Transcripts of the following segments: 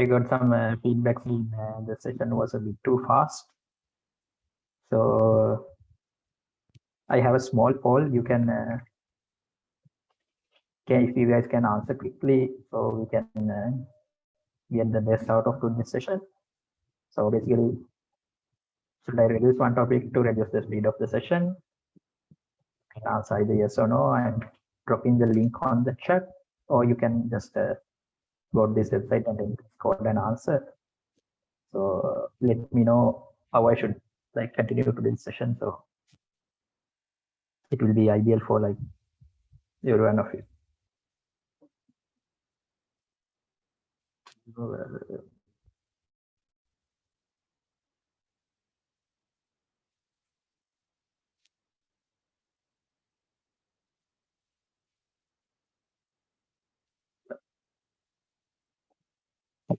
I got some feedback in the session was a bit too fast. So I have a small poll. You can if you guys can answer quickly, so we can get the best out of today's session. So basically, should I reduce one topic to reduce the speed of the session? You can answer either yes or no and dropping the link on the chat, or you can just go to this website and then code an answer. So let me know how I should like continue to this session. So it will be ideal for like every one of you.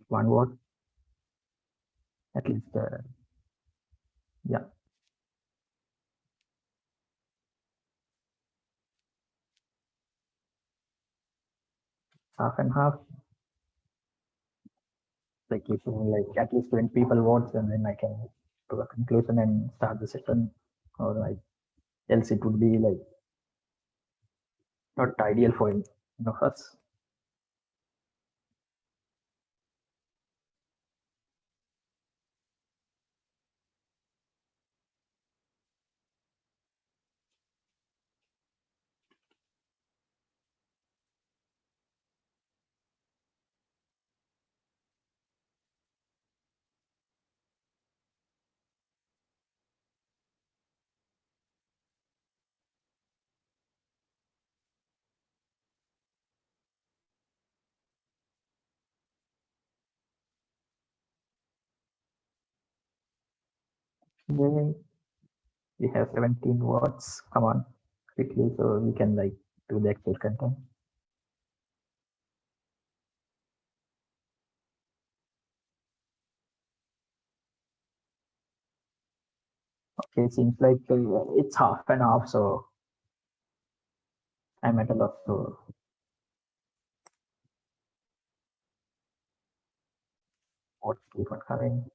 One word, at least. Yeah. Half and half. Like if like at least 20 people vote, and then I can do a conclusion and start the session. Or like else it would be like not ideal for any of us. We have 17 votes. Come on, quickly, so we can like do the actual content. Okay, seems like it's half and half, so I'm at a loss. So what keep on coming?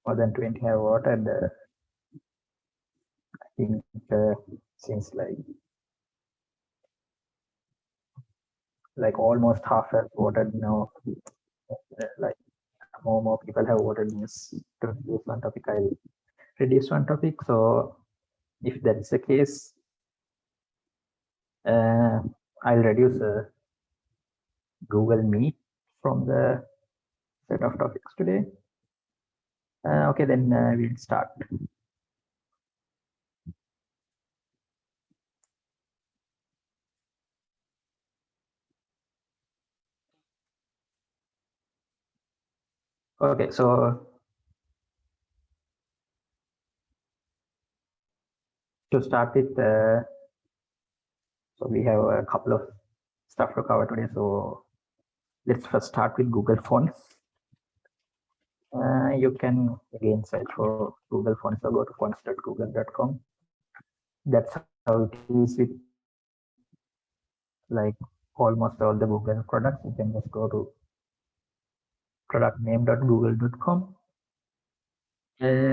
More than 20 have voted. I think seems like almost half have voted no. Like more people have voted yes to reduce one topic. I'll reduce one topic. So if that is the case, I'll reduce Google Meet from the set of topics today. Okay, then we'll start. Okay, so to start with, so we have a couple of stuff to cover today. So let's first start with Google Fonts. You can again search for Google Fonts or go to fonts.google.com. That's how it is with like almost all the Google products. You can just go to productname.google.com.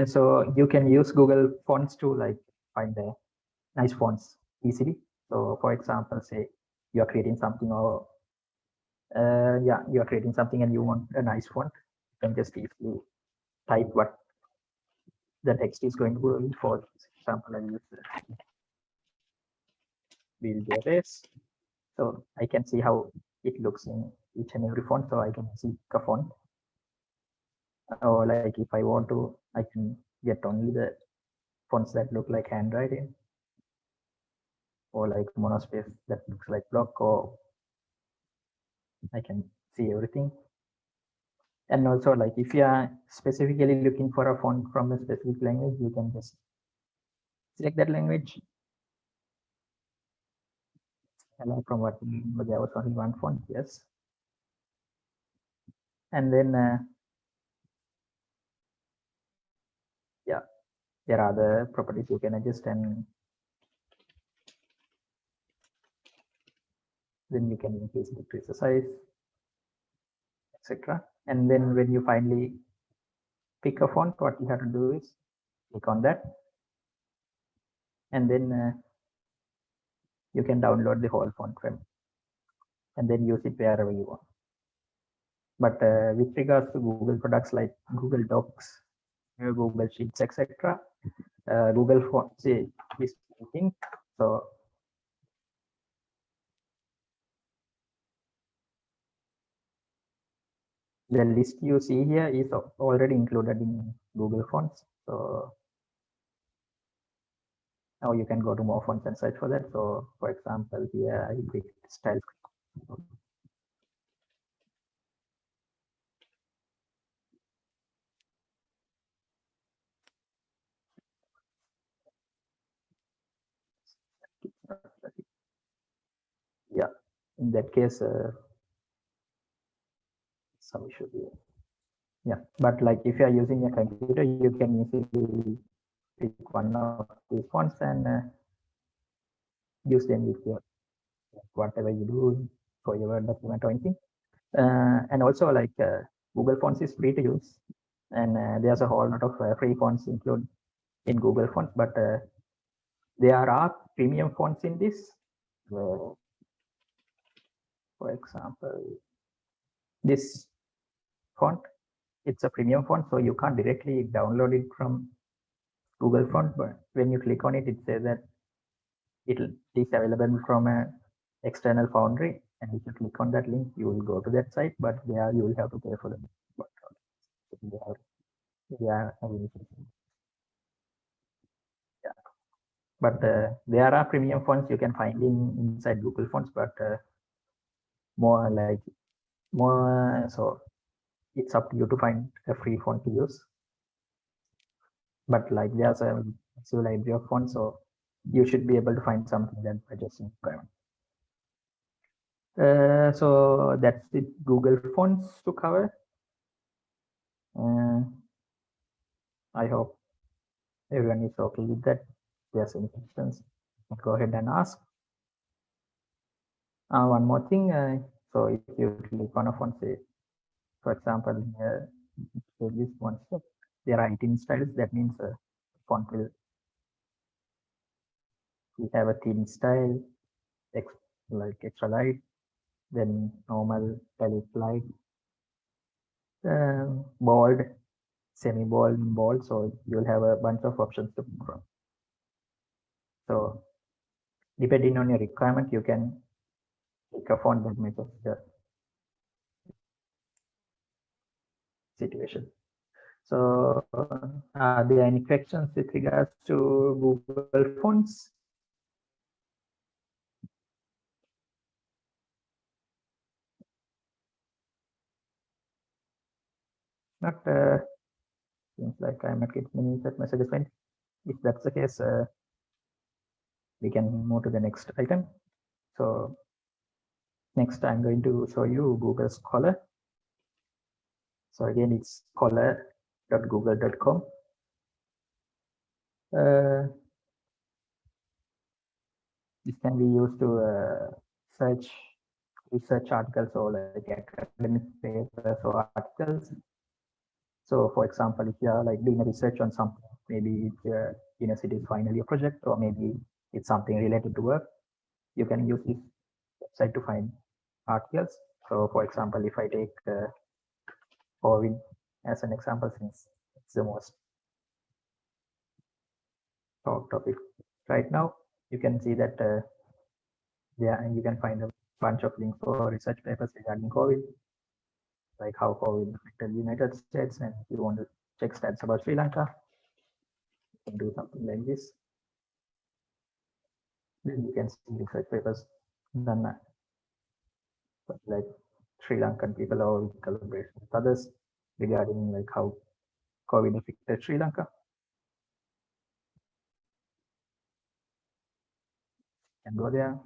So you can use Google Fonts to like find the nice fonts easily. So for example, say you're creating something or you're creating something and you want a nice font, you can just easily type what the text is going to be. For example, I use will be erase. So I can see how it looks in each and every font. So I can see a font. Or like if I want to, I can get only the fonts that look like handwriting, or like monospace that looks like block, or I can see everything. And also, like if you are specifically looking for a font from a specific language, you can just select that language. Allow from what there was only one font, yes. And then yeah, there are other properties you can adjust, and then you can increase, decrease the size, etc. And then when you finally pick a font, what you have to do is click on that, and then you can download the whole font frame and then use it wherever you want. But with regards to Google products like Google Docs, Google Sheets, etc., Google Fonts is speaking. So the list you see here is already included in Google Fonts. So now you can go to more fonts and search for that. So for example, here I click style. Yeah, in that case, some issue here. Yeah, but like if you are using a computer, you can easily pick one of these fonts and use them with your whatever you do for your Word document or anything. And also like Google Fonts is free to use, and there's a whole lot of free fonts included in Google Fonts, but there are premium fonts in this. For example, this font, it's a premium font, so you can't directly download it from Google Font, but when you click on it, it says that it is available from an external foundry, and if you click on that link, you will go to that site, but there you will have to pay for them. Yeah, but there are premium fonts you can find inside Google Fonts, but more like more so it's up to you to find a free font to use. But like there's a library of fonts, so you should be able to find something that adjusts your requirement. So that's the Google Fonts to cover. I hope everyone is okay with that. If there's any questions, go ahead and ask. One more thing. So if you click on a font, say, for example, this one, there are 18 styles. That means font will we have a thin style, like extra light, then normal, light, bold, semi-bold, bold. So you'll have a bunch of options to pick from. So depending on your requirement, you can pick a font that matches the situation. So are there any questions with regards to Google Fonts? Not seems like I'm not getting any such messages. If that's the case, we can move to the next item. So next, I'm going to show you Google Scholar. So again, it's scholar.google.com. This can be used to search research articles or like academic papers or articles. So for example, if you are like doing a research on something, maybe it's your university's final year project, or maybe it's something related to work, you can use this website to find articles. So for example, if I take COVID as an example, since it's the most top topic right now, you can see that there you can find a bunch of links for research papers regarding COVID, like how COVID affected the United States, and if you want to check stats about Sri Lanka, you can do something like this. Then you can see research papers done like Sri Lankan people or collaboration with others. regarding like how COVID affected Sri Lanka. Can go there.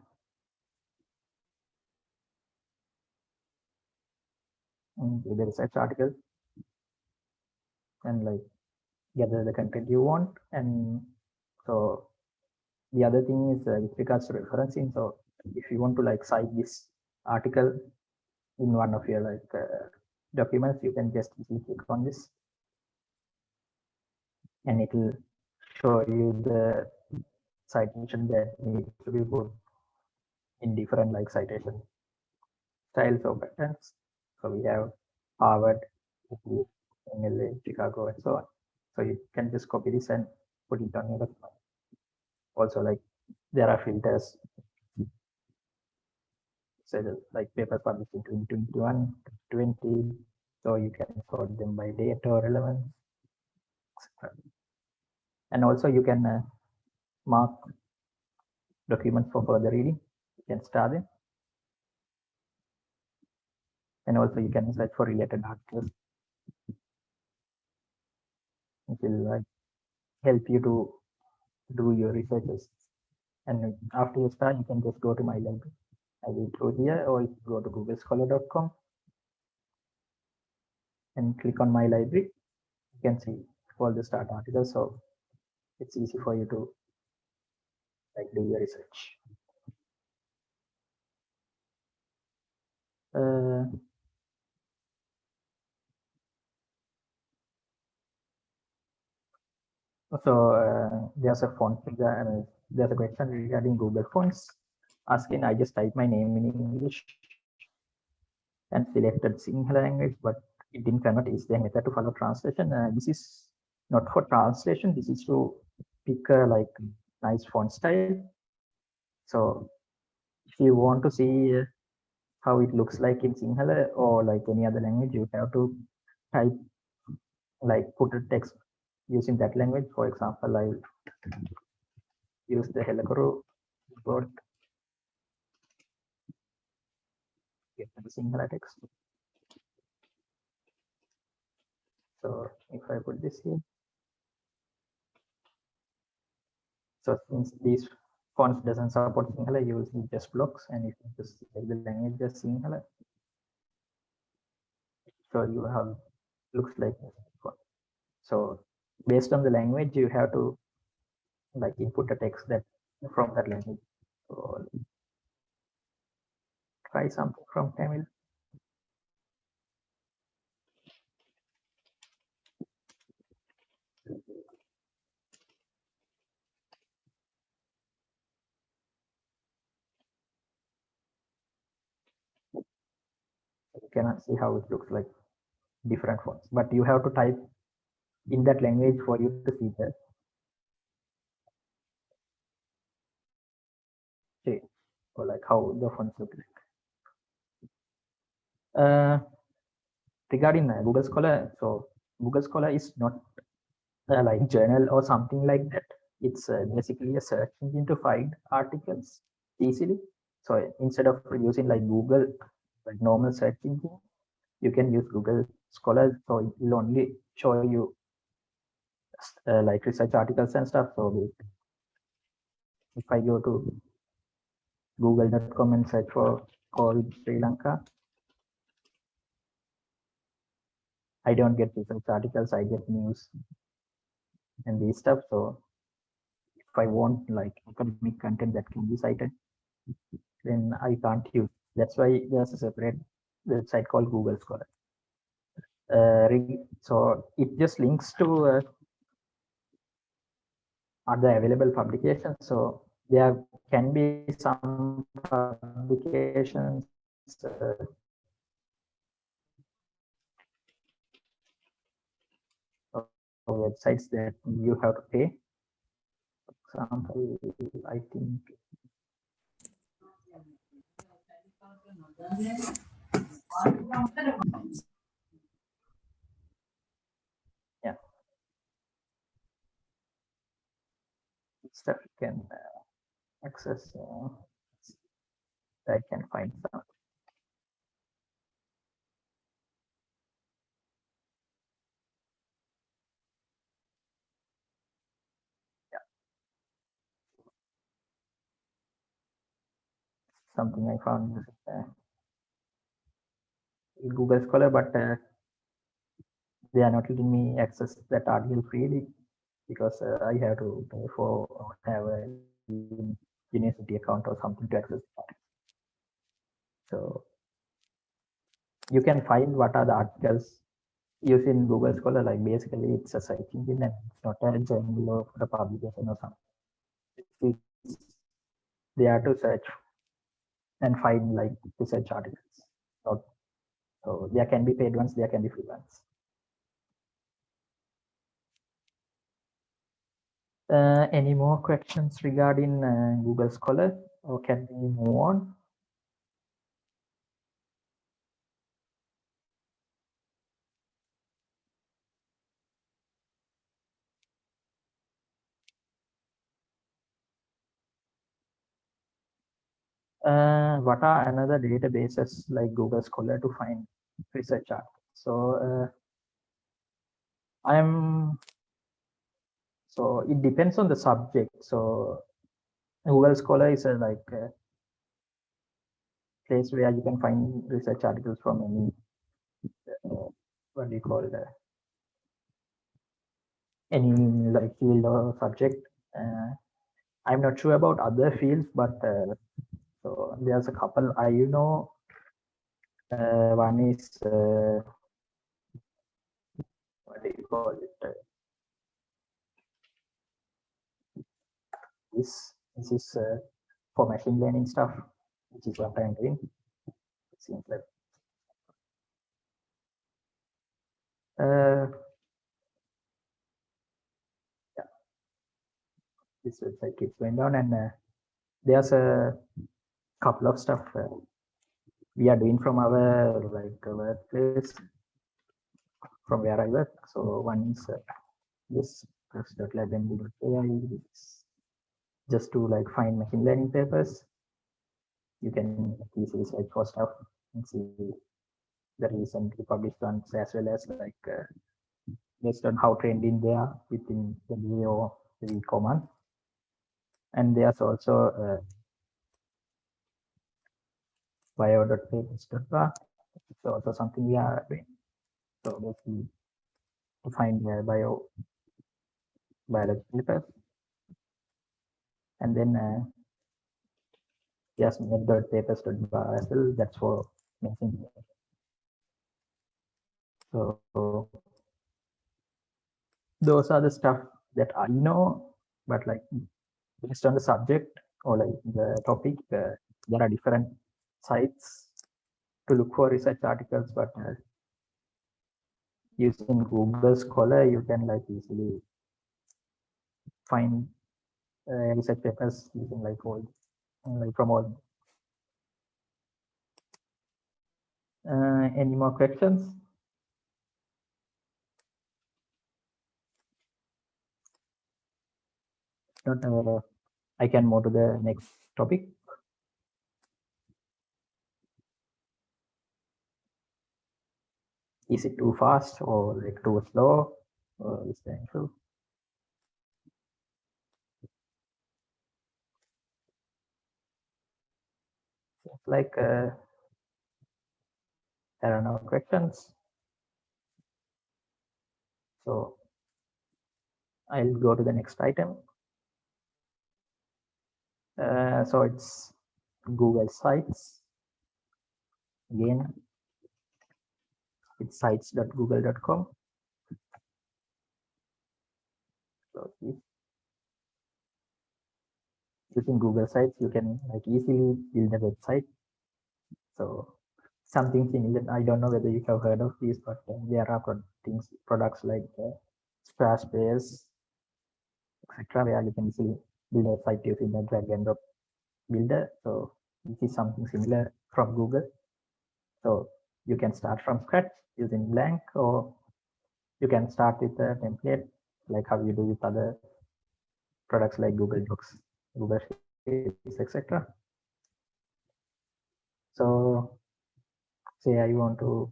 And do the research article and like gather the content you want. And so the other thing is with regards to referencing. So if you want to like cite this article in one of your like documents, you can just click on this and it will show you the citation that needs to be put in different like citation styles or patterns. So we have Harvard, MLA, Chicago, and so on. So you can just copy this and put it on your document. Also, like there are filters. So like papers published in 2021, 2020. So you can sort them by date or relevance, etc. And also you can mark documents for further reading. You can star them. And also you can search for related articles. It will like help you to do your researches. And after you start, you can just go to my library. I will go here, or you go to googlescholar.com and click on my library. You can see all the start articles, so it's easy for you to like do your research. There's a font. There's a question regarding Google fonts asking. I just type my name in English and selected Sinhala language, but it didn't convert. Is there a method to follow translation? This is not for translation. This is to pick a like nice font style. So if you want to see how it looks like in Sinhala or like any other language, you have to type like put a text using that language. For example, I use the Helakuru keyboard, get the Sinhala text. So if I put this here, so since these fonts doesn't support Sinhala, you use just blocks, and if you just select the language just Sinhala, so you have looks like this. So based on the language, you have to like input a text that from that language. So try something from Tamil. You cannot see how it looks like different fonts, but you have to type in that language for you to see that. Okay, or like how the fonts look like. Regarding Google Scholar, so Google Scholar is not like journal or something like that. It's basically a search engine to find articles easily. So instead of using like Google, like normal search engine, you can use Google Scholar. So it will only show you like research articles and stuff. So if I go to google.com and search for COVID Sri Lanka, I don't get research articles, I get news and these stuff. So if I want like academic content that can be cited, then I can't use. That's why there's a separate website called Google Scholar. So it just links to other available publications. So there can be some publications websites that you have to pay. For example, I think yeah, stuff you can access. I can find some. something I found in Google Scholar, but they are not letting me access that article freely because I have to pay for or have a university account or something to access that. So you can find what are the articles using Google Scholar. Like basically, it's a search engine and it's not a journal or a publication or something. It's there to search and find like research articles. So there can be paid ones, there can be free ones. Any more questions regarding Google Scholar, or can we move on? What are another databases like Google Scholar to find research articles? So so it depends on the subject. So Google Scholar is a place where you can find research articles from any what do you call it, any like field or subject. I'm not sure about other fields, but so there's a couple I know. One is what do you call it? This is for machine learning stuff, which is what I'm doing. It seems like yeah, this website keeps going down, and there's a couple of stuff we are doing from our workplace, from where I work. So one is this labml.ai, just to like find machine learning papers. You can easily search for stuff and see the recently published ones, as well as based on how trending they are within the day or the week or month. And there's also bio.papers.bar. It's also something we are doing. So basically to find biology papers. And then yes, med.papers.bar as well. That's for mentioning. So those are the stuff that I know, but like based on the subject or like the topic, there are different sites to look for research articles, but using Google Scholar, you can like easily find research papers using like all from all. Any more questions? Not, I can move to the next topic. Is it too fast or like too slow? Or is there issue? Like there are no questions. So I'll go to the next item. So it's Google Sites. Again, it's sites.google.com. So using Google Sites, you can like easily build a website. So something similar. I don't know whether you have heard of these, but there are products like Squarespace, etc., where you can easily build a site using the drag and drop builder. So this is something similar from Google. So you can start from scratch using blank, or you can start with a template like how you do with other products like Google Docs, Google Sheets, etc. So say I want to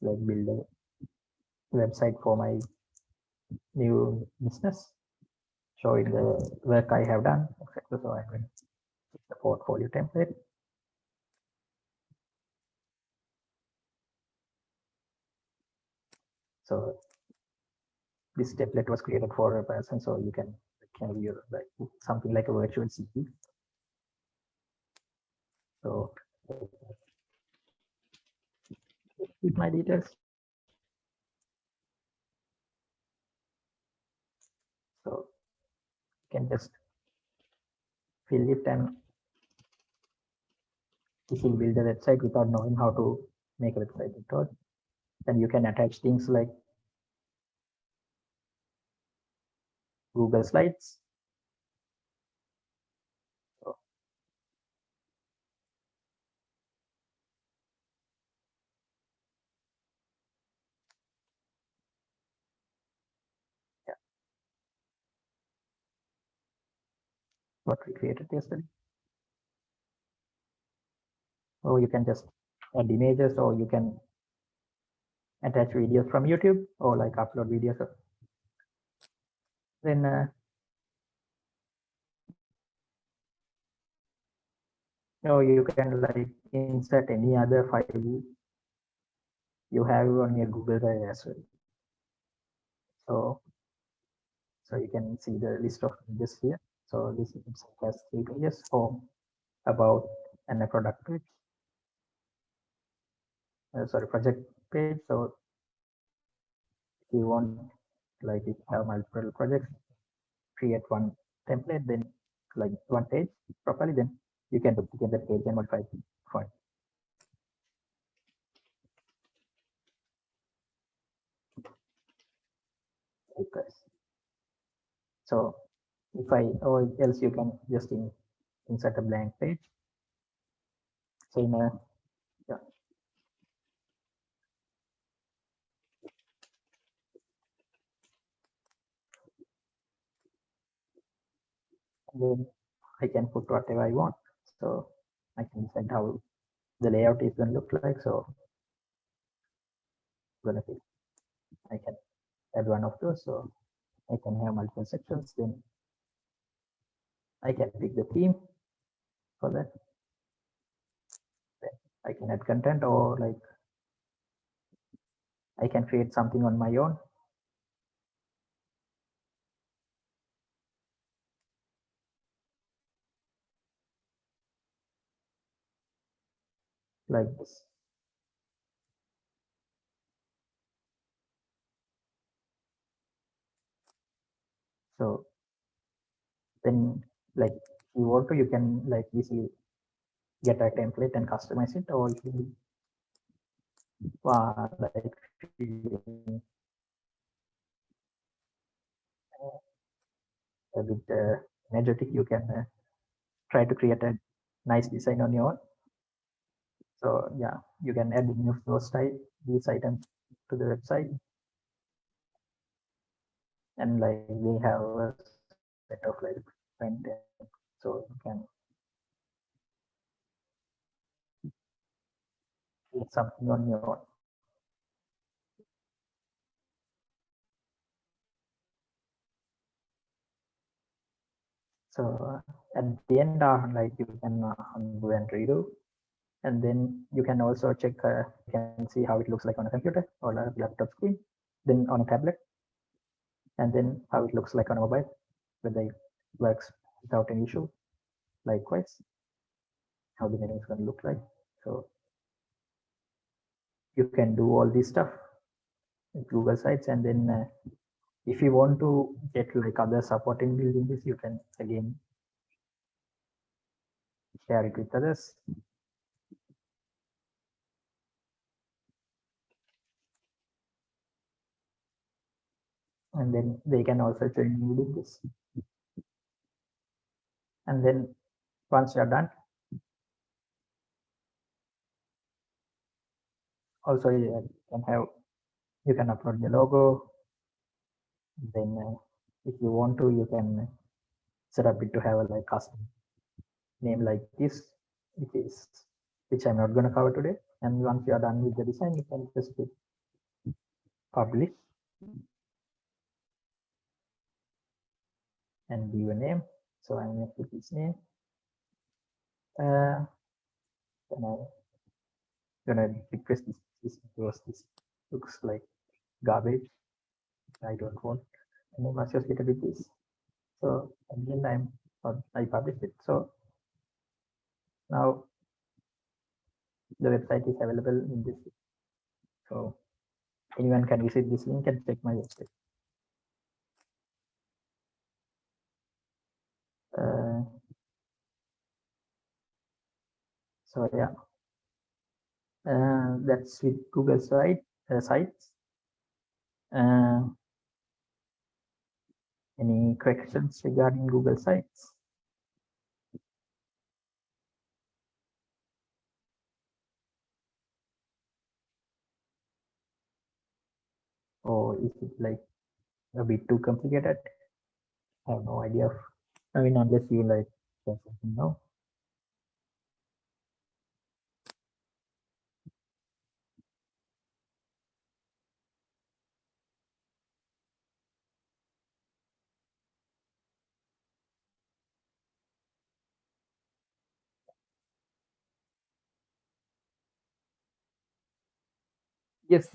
like build a website for my new business, showing the work I have done, etc. So I can the portfolio template. So this template was created for a person, so you can view like something like a virtual CV. So with my details. So you can just fill it, and if you build a website without knowing how to make a website at all, then you can attach things like Google Slides. So, yeah, what we created yesterday. Or you can just add images, or you can attach videos from YouTube, or like upload videos. Then you can like insert any other file you have on your Google Drive as well. So you can see the list of pages here. So this has 3 pages: home, about, and a product page. Sorry, project page. So if you want, like, if you have multiple projects, create one template, then like one page properly, then you can duplicate that page and modify it. Fine. So if or else you can just insert a blank page. So in a, yeah. And then I can put whatever I want. So I can decide how the layout is going to look like. So I can add one of those. So I can have multiple sections. Then I can pick the theme for that. Then I can add content, or like I can create something on my own. Like this. So then, like, if you want to, you can like easily get a template and customize it, or if you like a bit energetic, you can try to create a nice design on your own. So yeah, you can add these items to the website, and like we have a set of like content, so you can create something on your own. So at the end, like you can undo and redo, and then you can also check, you can see how it looks like on a computer or a laptop screen, then on a tablet, and then how it looks like on a mobile, whether it works without any issue. Likewise, how the menu is going to look like. So you can do all this stuff with Google Sites, and then if you want to get like other support in building this, you can again share it with others. And then they can also join you with this. And then once you're done, also you can upload the logo. Then if you want to, you can set up it to have a like custom name like this, which I'm not going to cover today. And once you are done with the design, you can just click publish and give a name. So I'm going to put this name. Then I'm gonna request this because this looks like garbage. I don't want any associated with this. So at the end, I published it. So now the website is available in this. So anyone can visit this link and check my website. So yeah, that's with Google sites. Any questions regarding Google sites? Or is it like a bit too complicated? I have no idea. I mean, unless you like something now. Yes.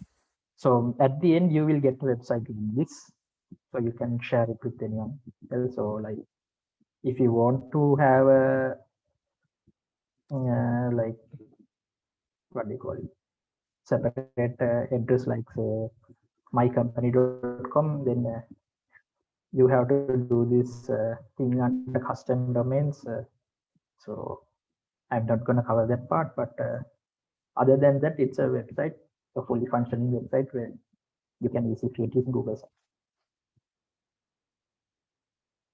So at the end, you will get a website in this, so you can share it with anyone else. So like, if you want to have a like, what do you call it, separate address like say mycompany.com, then you have to do this thing under custom domains. So I'm not going to cover that part, but other than that, it's a website, a fully functioning website where you can easily create using Google.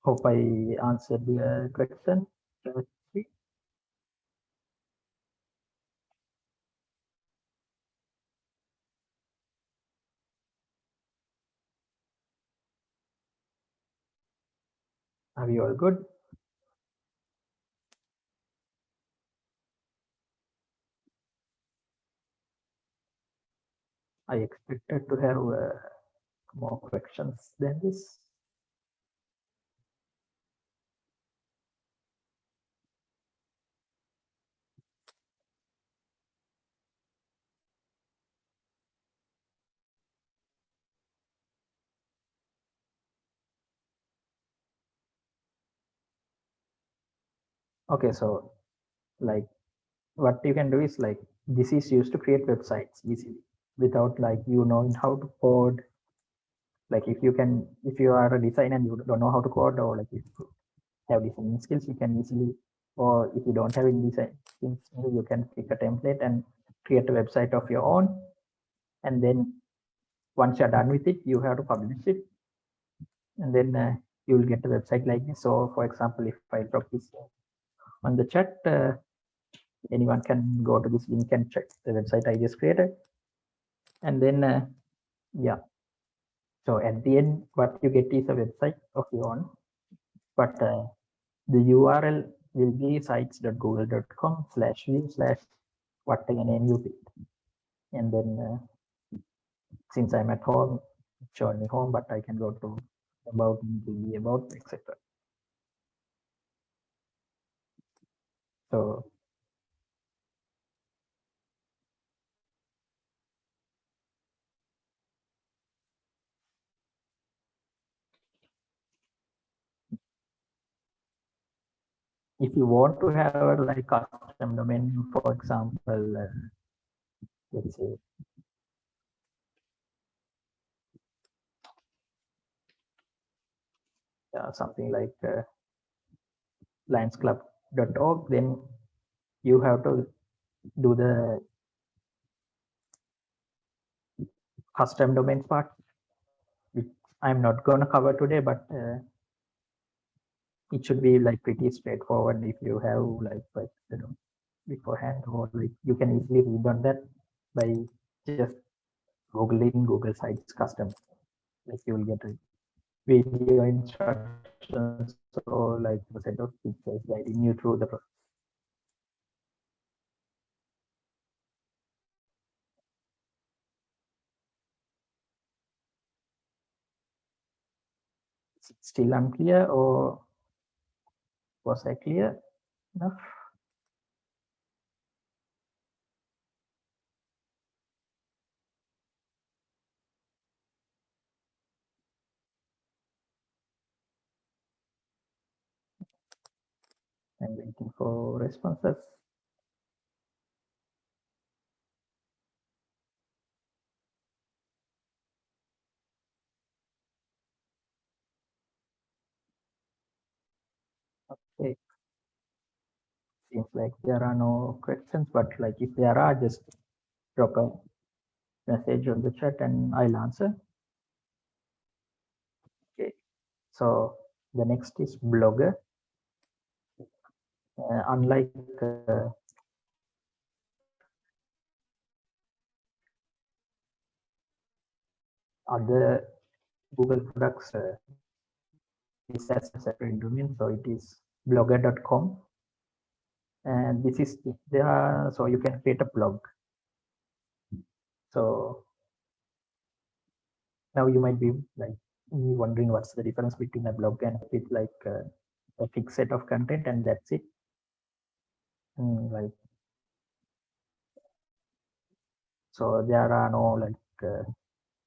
Hope I answered the question. Are you all good? I expected to have more questions than this. Okay, so like what you can do is like this is used to create websites easily without like you knowing how to code. Like if you are a designer and you don't know how to code, or like if you have designing skills, you can easily, or if you don't have any design skills, you can pick a template and create a website of your own. And then once you're done with it, you have to publish it, and then you will get a website like this. So for example, if I drop this on the chat, anyone can go to this link and check the website I just created. And then yeah, so at the end, what you get is a website of your own, but the URL will be sites.google.com/view/whatever name you pick. And then since I'm at home, it's showing me home, but I can go to about, etc. So if you want to have a like custom domain, for example, let's say something like lionsclub.org, then you have to do the custom domains part, which I'm not going to cover today, but it should be like pretty straightforward if you have like, you know, beforehand, or like you can easily read on that by just googling Google Sites custom. Like you will get a video instructions or like a set of pictures guiding you through the process. Still unclear, or was I clear enough? I'm waiting for responses. Okay, seems like there are no questions, but like if there are, just drop a message on the chat and I'll answer. Okay, so the next is Blogger. Unlike other Google products, this has a separate domain, so it is blogger.com. And this is there, so you can create a blog. So now you might be like wondering what's the difference between a blog and with like a fixed set of content and that's it. Like so there are no like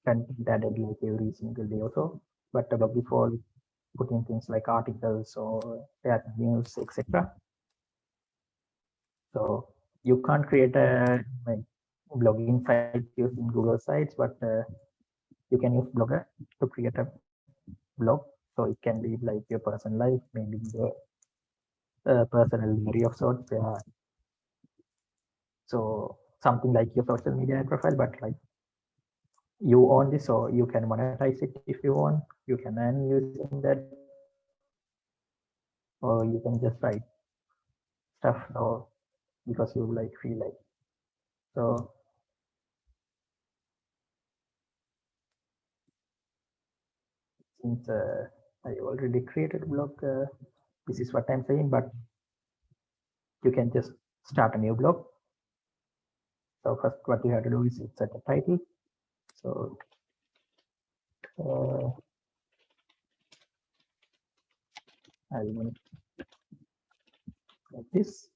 content added like every single day or so, but a blog before putting things like articles or news, etc. So you can't create a like, blogging site using Google Sites, but you can use Blogger to create a blog. So it can be like your personal life, maybe the personal diary of sorts. So something like your social media profile, but like you own this, so you can monetize it if you want. You can earn using that, or you can just write stuff or because you like feel like. So since I already created a blog, this is what I'm saying, but you can just start a new blog. So first what you have to do is set a title. So I'll make like this,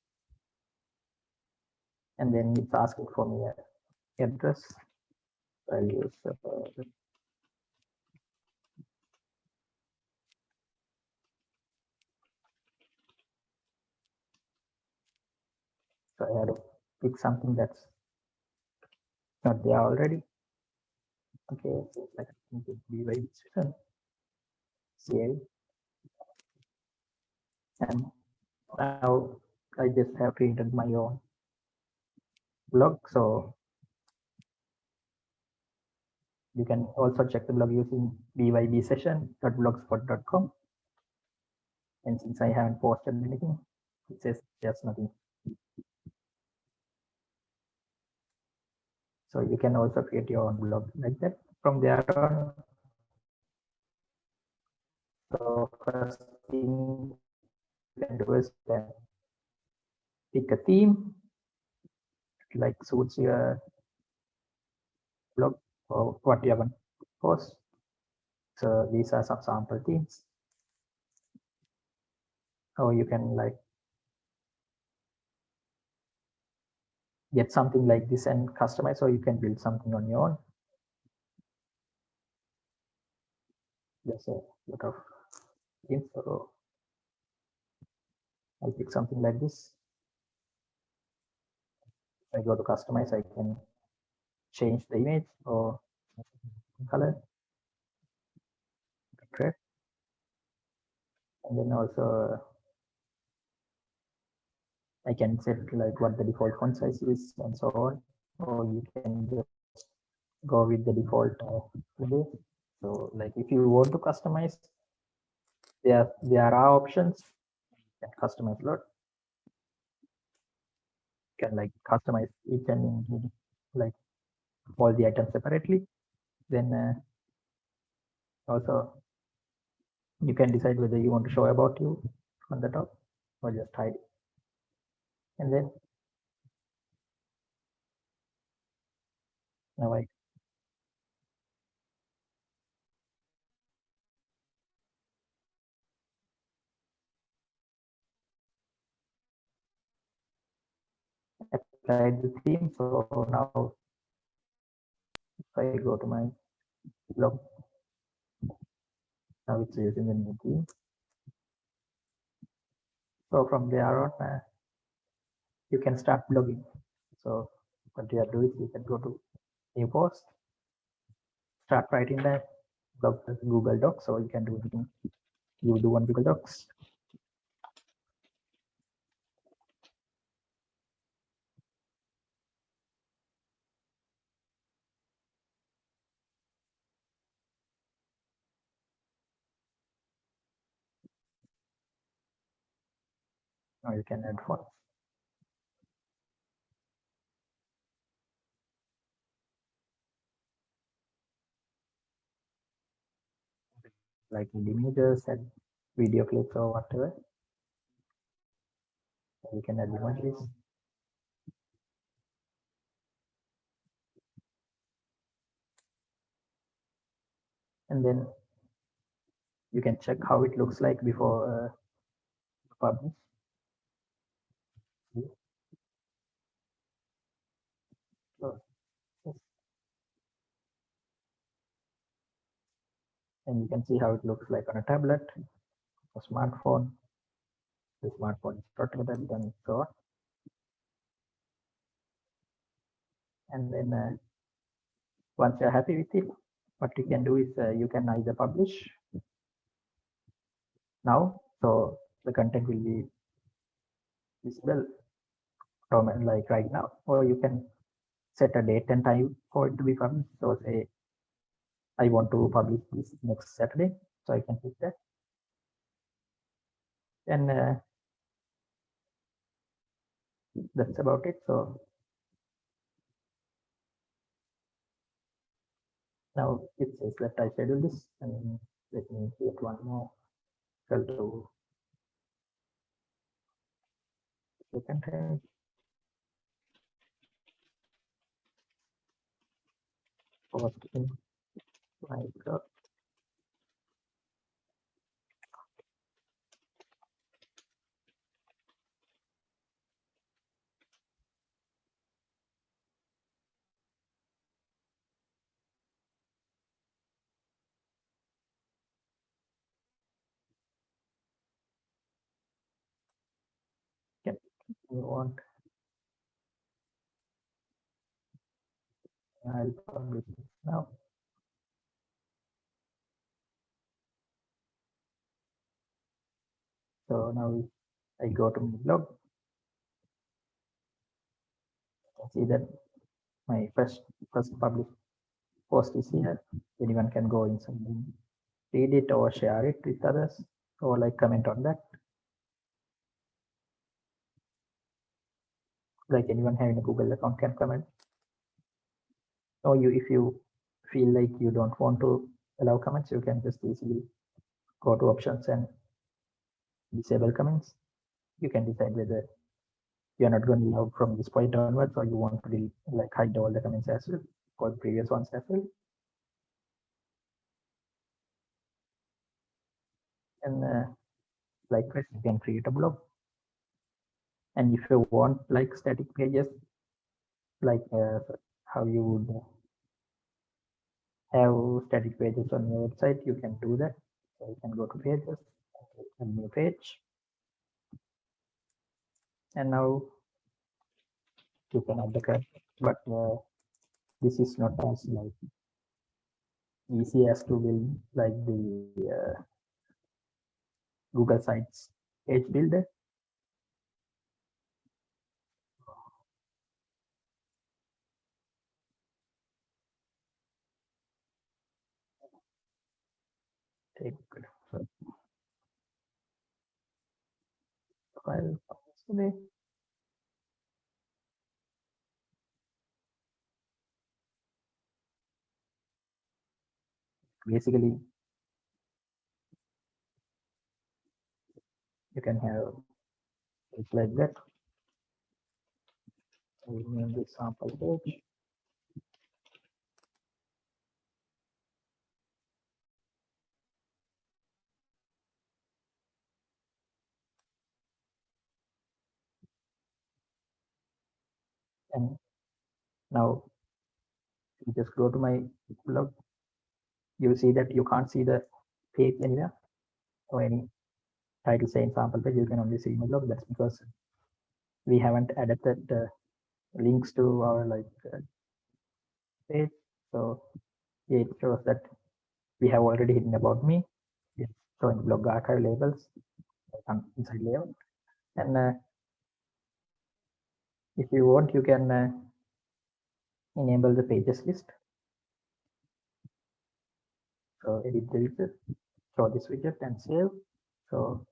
and then it's asking for me an address. I'll use so I had to pick something that's not there already. Okay, so like BY session, save, and now I just have created my own blog. So you can also check the blog using bybsession.blogspot.com. And since I haven't posted anything, it says there's nothing. So you can also create your own blog like that from there on. So first thing you can do is then pick a theme like suits your blog or what you want to post. So these are some sample themes. Or you can like get something like this and customize, or you can build something on your own. There's a lot of themes. So I'll pick something like this. I go to customize, I can change the image or color, correct? And then also I can set like what the default font size is and so on, or you can just go with the default value. So like if you want to customize, there are options. You can customize a lot. You can like customize each and like all the items separately. Then also you can decide whether you want to show about you on the top or just hide it. And then now I applied the theme. So now if I go to my blog, now it's using the new theme. So from there on, you can start blogging. So what you are doing, you can go to new post, start writing that blog as Google Docs, or you can do anything you do on Google Docs. Or you can add fonts. Like images and video clips or whatever. You can add emojis. And then you can check how it looks like before publish. So, and you can see how it looks like on a tablet, a smartphone. The smartphone is rotated and so on. And then once you're happy with it, what you can do is you can either publish now, so the content will be visible from like right now, or you can set a date and time for it to be published. So say I want to publish this next Saturday, so I can click that. And that's about it. So now it says that I schedule this, and let me create one more cell to the content. Post in my blog. Okay, you want I'll publish this now. So now I go to my blog. See that my first published post is here. Anyone can go inside and read it or share it with others, or like comment on that. Like anyone having a Google account can comment. Or if you feel like you don't want to allow comments, you can just easily go to options and disable comments. You can decide whether you're not going to allow from this point onwards, or you want to delete, like hide all the comments as well, or previous ones as well. And likewise, you can create a blog. And if you want like static pages, like how you would have static pages on your website, you can do that. So you can go to pages, a new page, and now you can add the content. But this is not as like easy as to build like the Google Sites page builder. Take file today. Basically, you can have it like that. We name this sample page. And now you just go to my blog. You see that you can't see the page anywhere or any title say sample page, you can only see my blog. That's because we haven't added the links to our page. So it shows that we have already hidden about me. It's showing blog archive labels inside layout. And if you want, you can enable the pages list. So edit the widget, show this widget and save. So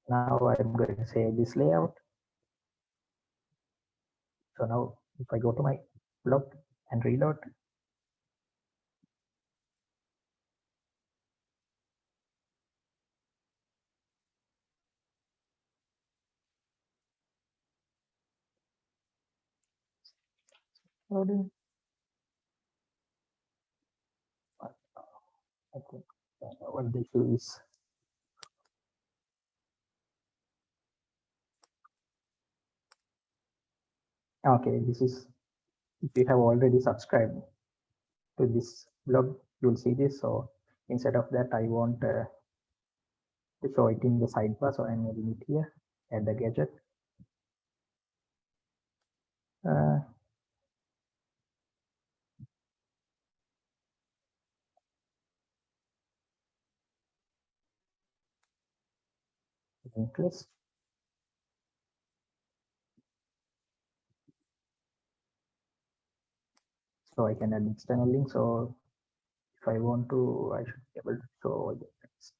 now I'm going to save this layout. So now if I go to my blog and reload, loading. I think what the issue is. Okay, this is if you have already subscribed to this blog, you'll see this. So instead of that, I want to show it in the sidebar. So I'm adding it here, add the gadget. Interest. So I can add external link. So if I want to, I should be able to show the text.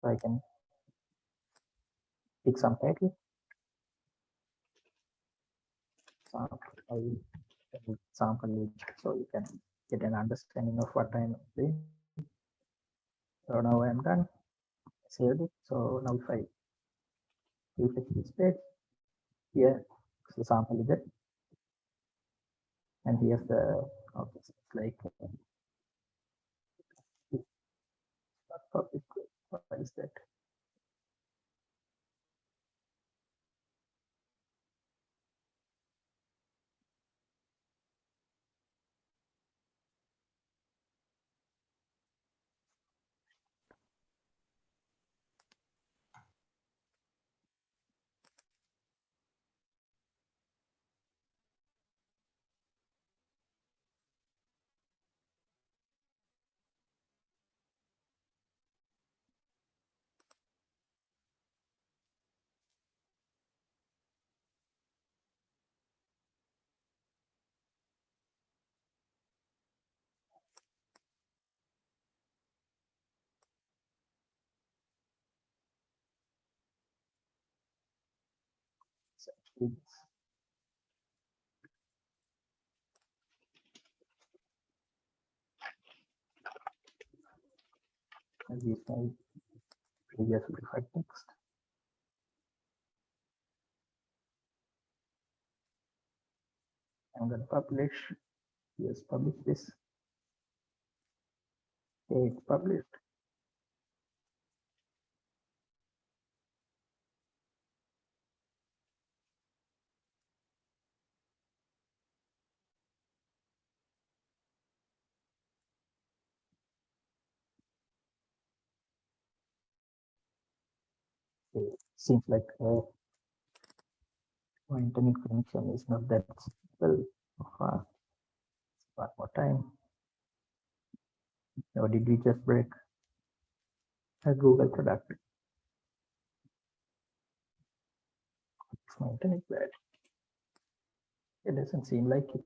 So I can pick some title. Sample so you can get an understanding of what I'm doing. So now I'm done. Saved it. So now if I refresh this page, here is the sample widget, and here's the okay, so it's like public. What is that? So actually this is my previous verified text. I'm going to publish. Yes, publish this. Okay, it's published. Okay, seems like my internet connection is not that stable so fast. One more time. Or did we just break a Google product? It's my internet bad. It doesn't seem like it.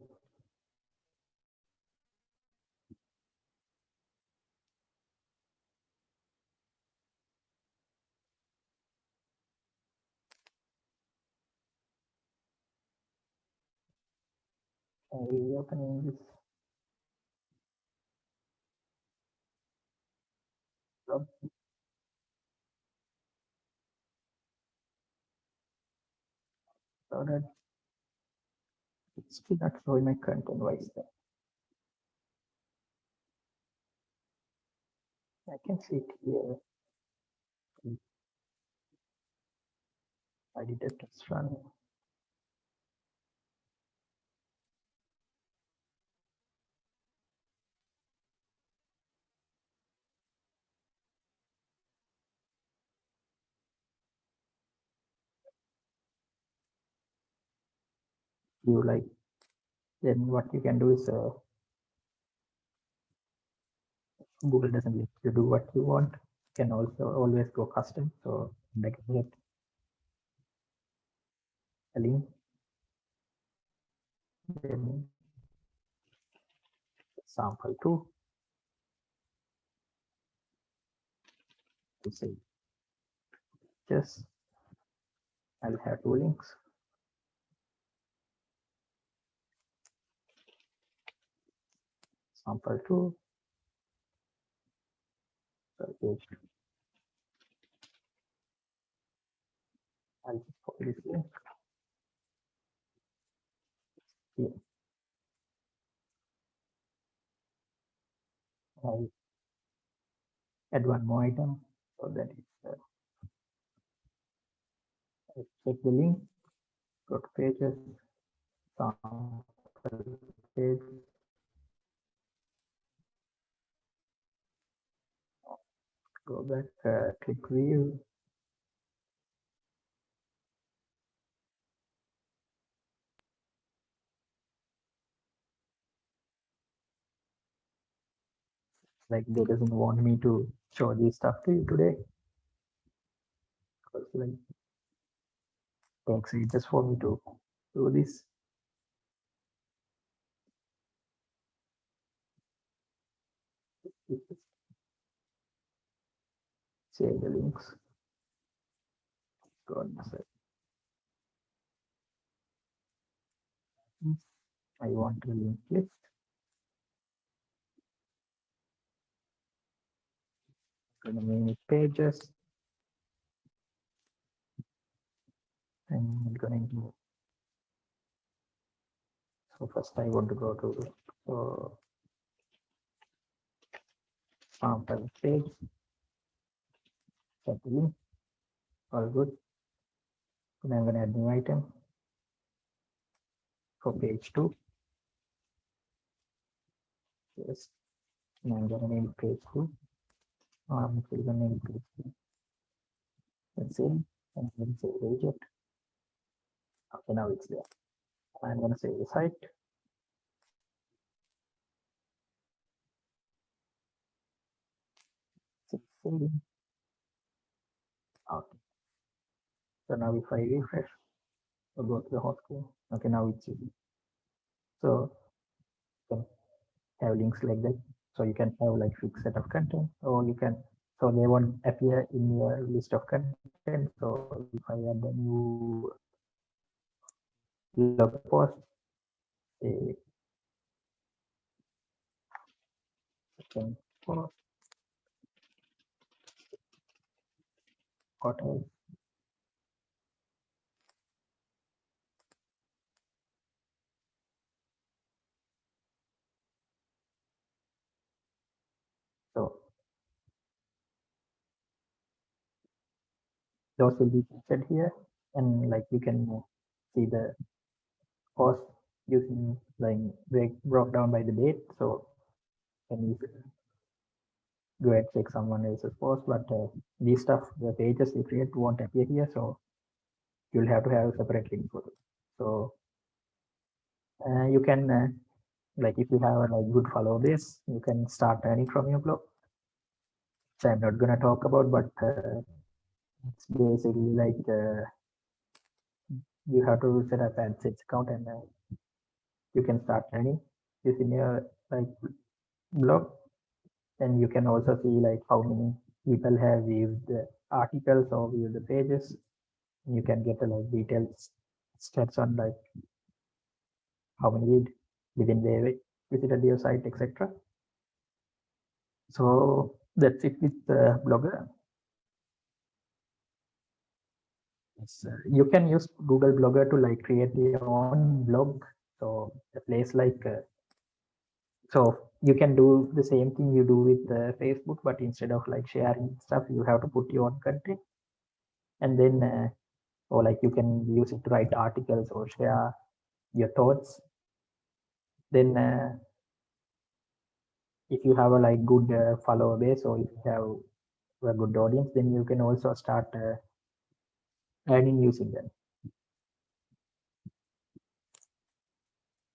Reopening this job. So that it's still not showing my content. Why is that? I can see it here. I did a test run. you like, then what you can do is Google doesn't let you do what you want. You can also always go custom. So I can get a link, then sample two to say just I'll have two links. Sample two, so page. I'll just copy this link here. I add one more item so that it's I check the link, go to pages, sample page, go back, click view. Like they doesn't want me to show this stuff to you today. Because like takes ages for me to do this. Save the links. Go on the site. I want the link list. Gonna name it pages. And I'm gonna do. So first I want to go to sample page. Set the link. All good. Then I'm gonna add new item for page 2. Yes. And I'm gonna name it page 2. I'm gonna name it page 2. That's it. And I'm gonna say reject. Okay, now it's there. I'm gonna save the site. Saving. Okay. So now if I refresh, or go to the hot screen. Okay, now it's easy. So you can have links like that. So you can have like fixed set of content, or you can, so they won't appear in your list of content. So if I add a new blog post, a second post, hotel, so those will be featured here, and like you can see the post using like broke down by the date. So can you go and check someone else's post, but these stuff, the pages you create won't appear here, so you'll have to have a separate link for it. So you can like if you have a like good follow base, you can start earning from your blog. So I'm not gonna talk about, but it's basically like you have to set up an AdSense account, and you can start earning using your like blog. And you can also see like how many people have viewed the articles or viewed the pages. You can get a like detailed stats on like how many within they visited your site, etc. So that's it with Blogger. You can use Google Blogger to like create your own blog. So a place like so you can do the same thing you do with Facebook, but instead of like sharing stuff, you have to put your own content, and then or like you can use it to write articles or share your thoughts. Then if you have a like good follower base, or if you have a good audience, then you can also start earning using them.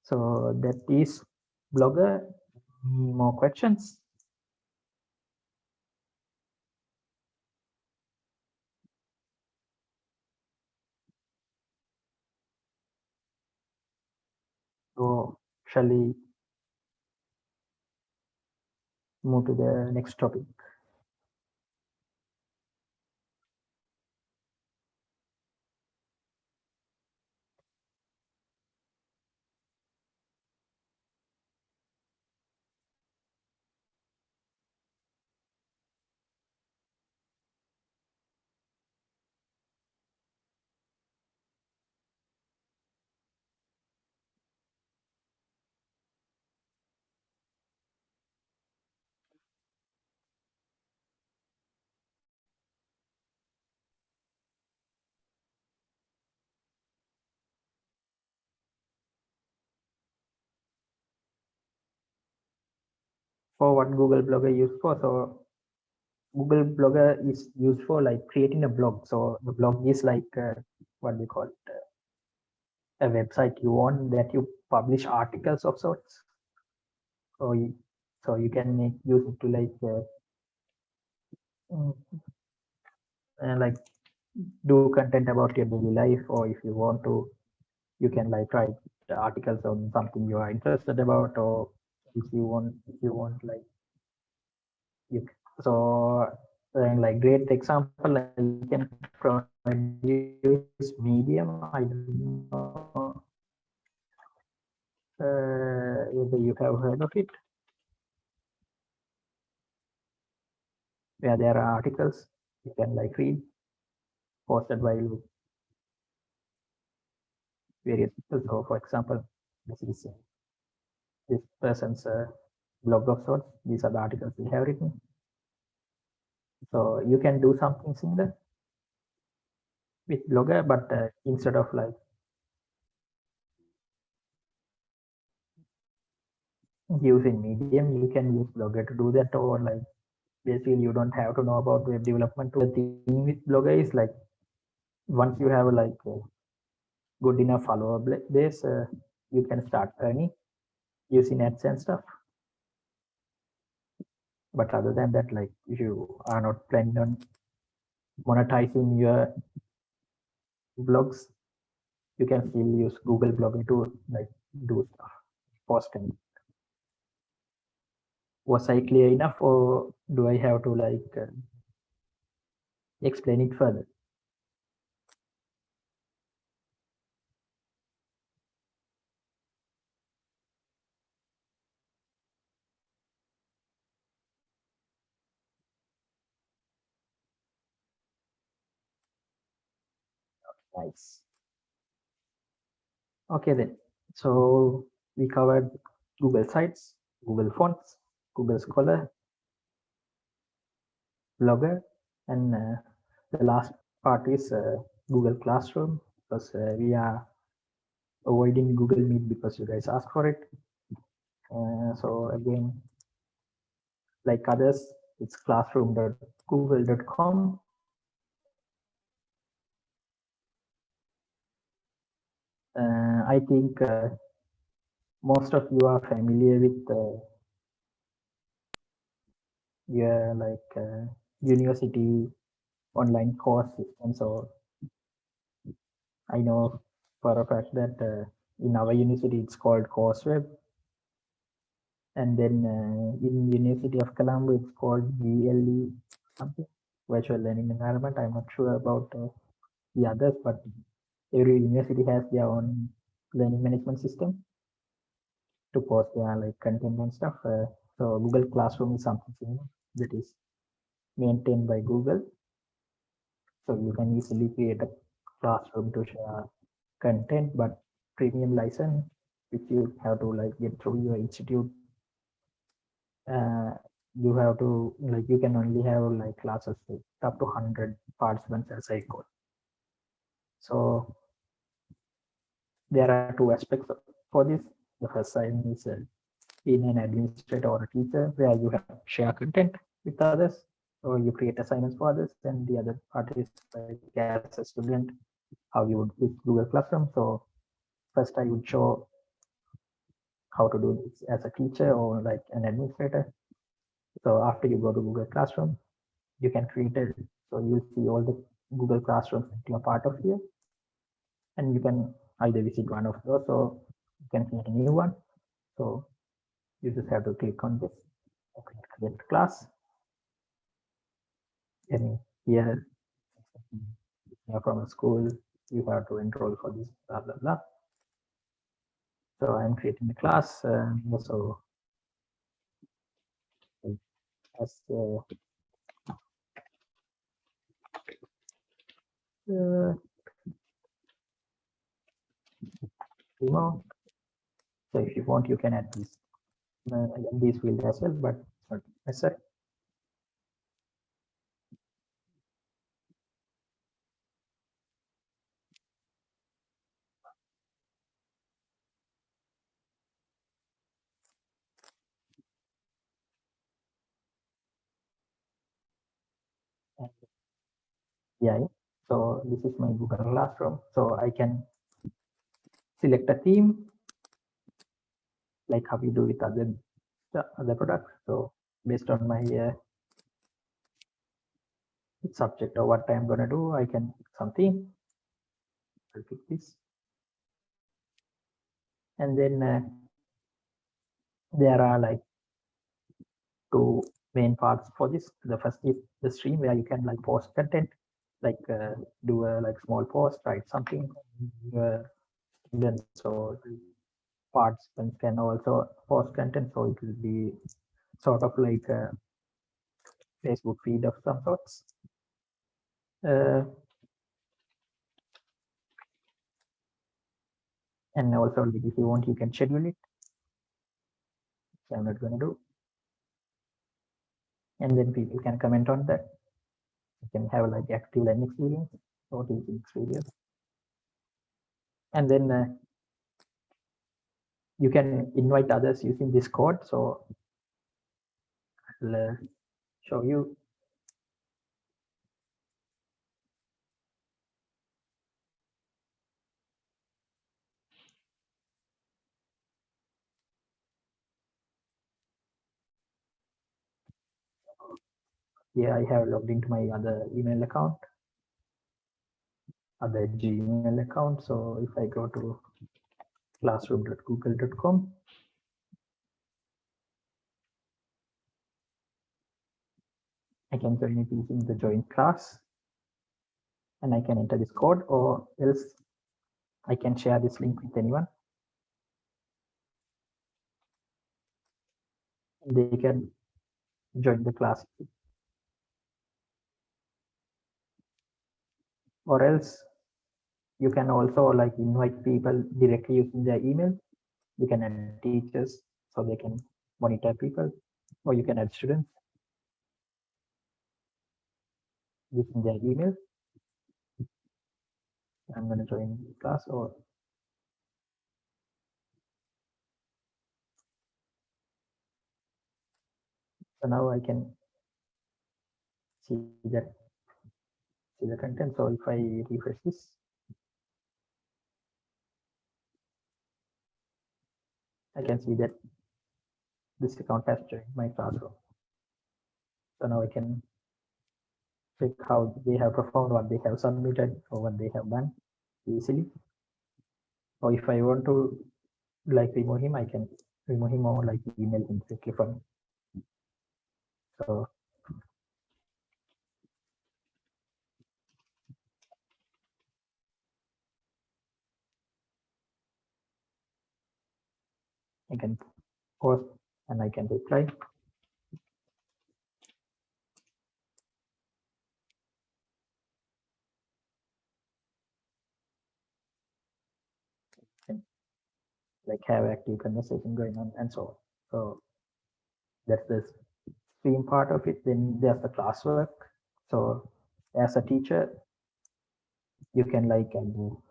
So that is Blogger. More questions? So shall we move to the next topic? For what Google Blogger used for? So Google Blogger is used for like creating a blog. So the blog is like what we call it, a website you want that you publish articles of sorts. So you can make use it to mm, like do content about your daily life, or if you want to, you can like write articles on something you are interested about, or if you want like you so like great example like you can produce Medium. I don't know whether you have heard of it, where there are articles you can like read posted by various people. So for example, this is this person's blog of sorts. These are the articles we have written. So you can do something similar with Blogger, but instead of like using Medium, you can use Blogger to do that, or like basically you don't have to know about web development. The thing with Blogger is like once you have like a good enough follower base, you can start earning using ads and stuff. But other than that, like if you are not planning on monetizing your blogs, you can still use Google Blogger to like do stuff, posting. Was I clear enough, or do I have to like explain it further? Nice. Okay then. So we covered Google Sites, Google Fonts, Google Scholar, Blogger, and the last part is Google Classroom, because we are avoiding Google Meet because you guys asked for it. So again, like others, it's classroom.google.com. I think most of you are familiar with your like university online course system. So I know for a fact that in our university it's called Courseweb, and then in University of Colombo it's called VLE something, virtual learning environment. I'm not sure about the others, but every university has their own learning management system to post their like content and stuff. So Google Classroom is something similar that is maintained by Google. So you can easily create a classroom to share content, but premium license, which you have to like get through your institute. You have to like you can only have like classes with up to 100 participants as I call. So there are two aspects for this. The first side is being an administrator or a teacher, where you have share content with others, or you create assignments for others. And the other part is like as a student, how you would use Google Classroom. So first I would show how to do this as a teacher or like an administrator. So after you go to Google Classroom, you can create it. So you'll see all the Google Classrooms that you are part of here. And you can either visit one of those or you can create a new one. So you just have to click on this, create class. And here, you're from a school, you have to enroll for this, blah, blah, blah. So I'm creating the class. Also, as demo. So if you want, you can add these fields as well, but it's not necessary. Yeah. So this is my Google Classroom. So I can select a theme, like how we do with other products. So based on my subject or what I'm gonna do, I can pick something. I'll pick this, and then there are like two main parts for this. The first is the stream where you can like post content, like do a like small post, write something. Students or participants can also post content, so it will be sort of like a Facebook feed of some sorts. And also if you want, you can schedule it. So I'm not going to do. And then people can comment on that. You can have like active learning experience or teaching experience. And then you can invite others using this code. So I'll show you. Here I have logged into my other email account, other Gmail account. So if I go to classroom.google.com, I can join it using the join class, and I can enter this code, or else I can share this link with anyone. They can join the class. Or else you can also like invite people directly using their email. You can add teachers so they can monitor people, or you can add students using their email. I'm going to join the class, or so now I can see the content. So if I refresh this, I can see that this account has joined my classroom. So now I can check how they have performed, what they have submitted, or what they have done easily. Or if I want to like remove him, I can remove him or like email him directly from. So I can post and I can reply. Like have active conversation going on and so on. So that's the stream part of it. Then there's the classwork. So as a teacher, you can like do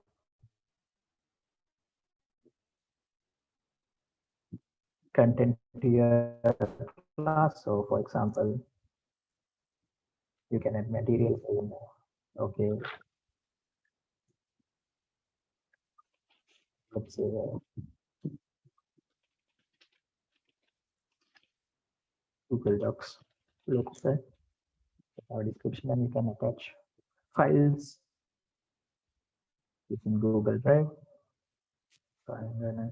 content to your class. So for example, you can add materials in. Okay, let's say Google Docs. Let's say our description, and you can attach files using Google Drive. So I'm gonna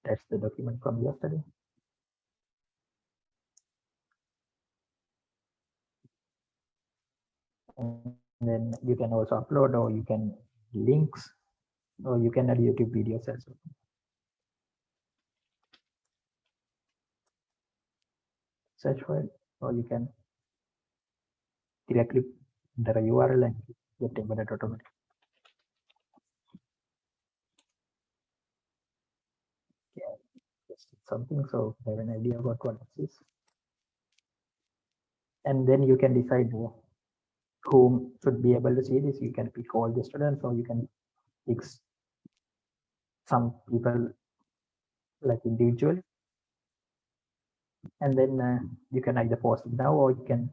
attach the document from yesterday. And then you can also upload, or you can links, or you can add YouTube videos as well. Search for it, or you can directly enter a URL and get embedded automatically. Yeah, just something so I have an idea about what this is. And then you can decide whom should be able to see this. You can pick all the students, or you can pick some people like individually. And then you can either post it now, or you can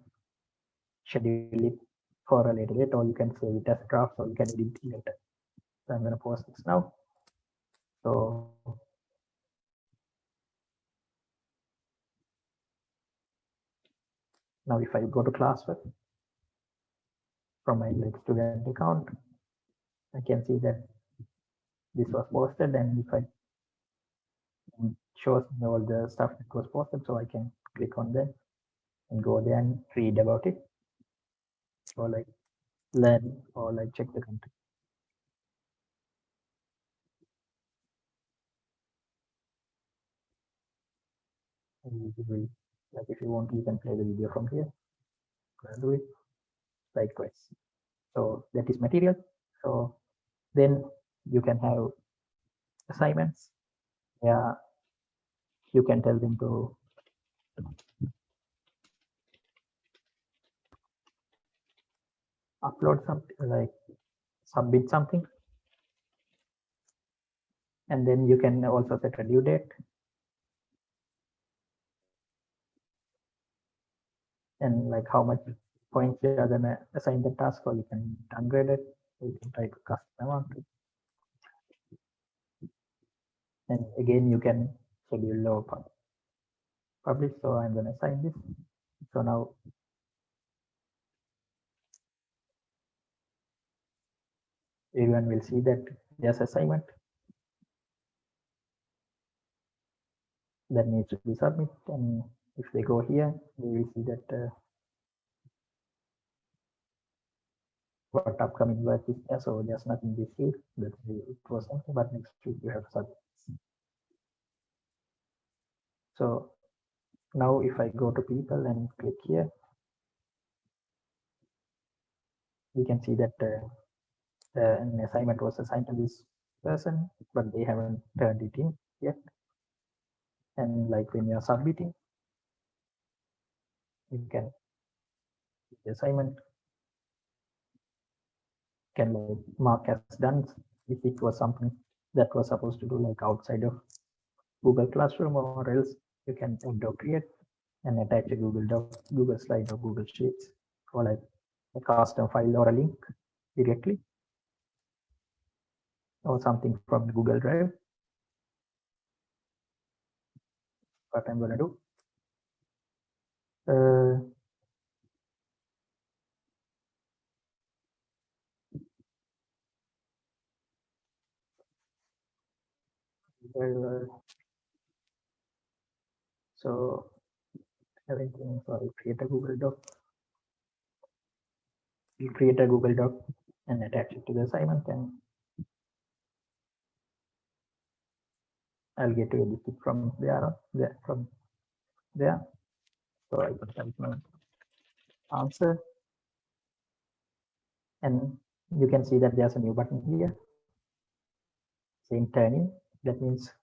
schedule it for a later date, or you can save it as draft, or you can edit it later. So I'm going to post this now. So now if I go to classwork from my like student account, I can see that this was posted, and if I shows me all the stuff that was posted, so I can click on that and go there and read about it, or like learn, or like check the content. Like if you want, you can play the video from here. Do it likewise. So that is material. So then you can have assignments. Yeah, you can tell them to upload something, like submit something, and then you can also set a due date, and like how much points you are gonna assign the task, or you can downgrade it. You can try to custom amount, and again you can schedule or publish. So I'm gonna assign this. So now everyone will see that there's assignment that needs to be submitted, and if they go here, they will see that what upcoming work is there. So there's nothing this week, that it was something, but next week you have to submit. So now if I go to people and click here, we can see that an assignment was assigned to this person, but they haven't turned it in yet. And like when you're submitting, you can the assignment can like mark as done if it was something that was supposed to do like outside of Google Classroom, or else you can oDoc create and attach a Google Doc, Google Slide, or Google Sheets, or like a custom file or a link directly, or something from Google Drive. What I'm gonna do. So everything, so I'll create a Google Doc. We'll create a Google Doc and attach it to the assignment, and I'll get to edit it from there. So I can type my answer, and you can see that there's a new button here saying turn in. That means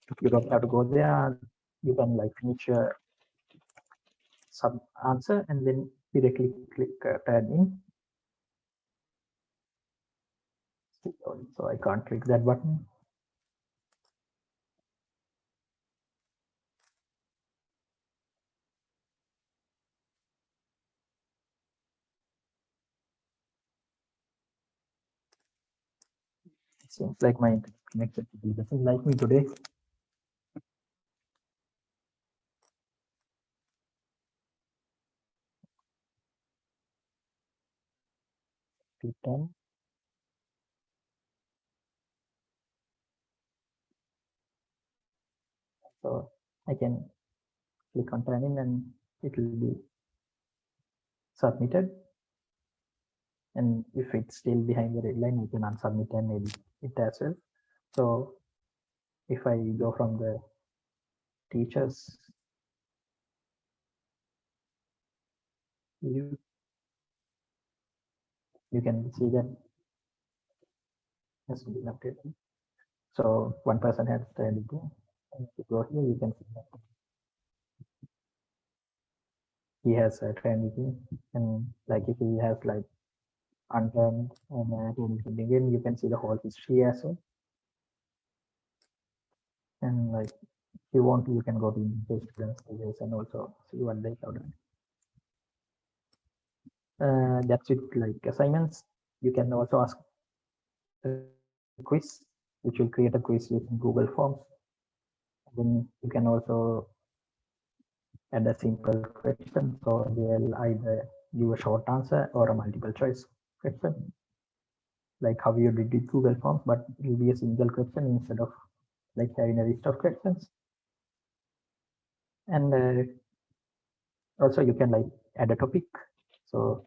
if you don't have to go there, you can like finish your sub answer and then directly click turn in. So I can't click that button. Seems like my internet connection doesn't like me today. P10. So I can click on turn in and it will be submitted. And if it's still behind the red line, I can unsubmit and edit it as well. So if I go from the teachers view, you can see that has been updated. So one person has the editing. And if you go here, you can see that he has a training, and like if he has like unturned and again, you can see the whole history as well. And like if you want, you can go to the students and also see what they have done. That's it. Like assignments, you can also ask a quiz, which will create a quiz using Google Forms. Then you can also add a simple question, so they'll either give a short answer or a multiple choice question, like how you did with Google Forms, but it will be a single question instead of like having a list of questions. And also you can like add a topic, so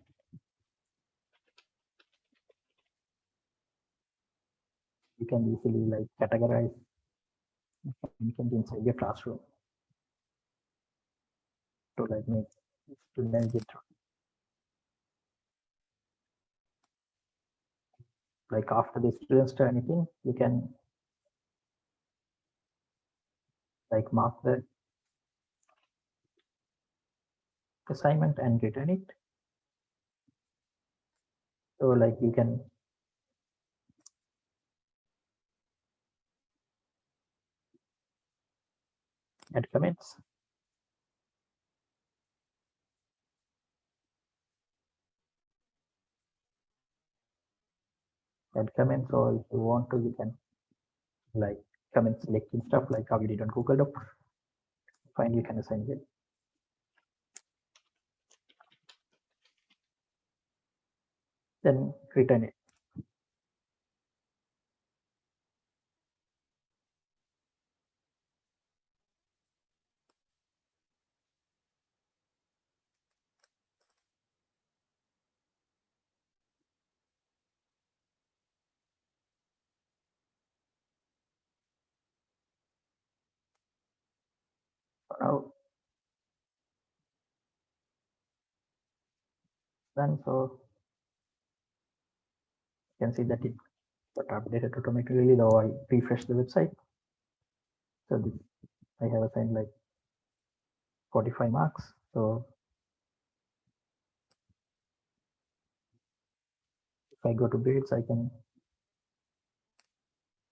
you can easily like categorize content inside your classroom to like make students get through. Like after the students do anything, you can like mark the assignment and return it. So like you can add comments. Add comments, or if you want to, you can like comment selecting stuff like how you did on Google Docs. Fine, you can assign it. Then return it. So now done. So you can see that it got updated automatically, though I refresh the website. So this, I have assigned like 45 marks. So if I go to grades, I can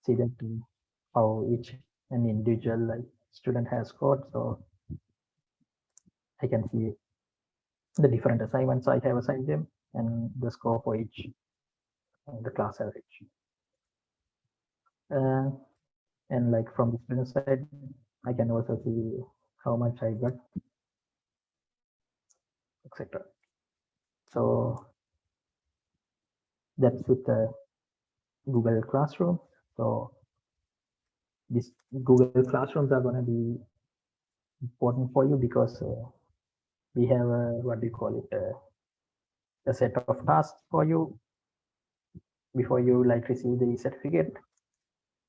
see that how each an individual like student has scored. So I can see the different assignments I have assigned them and the score for each, the class average. And like from the student side, I can also see how much I got, etc. So that's with the Google Classroom. So this Google Classrooms are going to be important for you because we have a, what do you call it, a set of tasks for you before you like receive the certificate.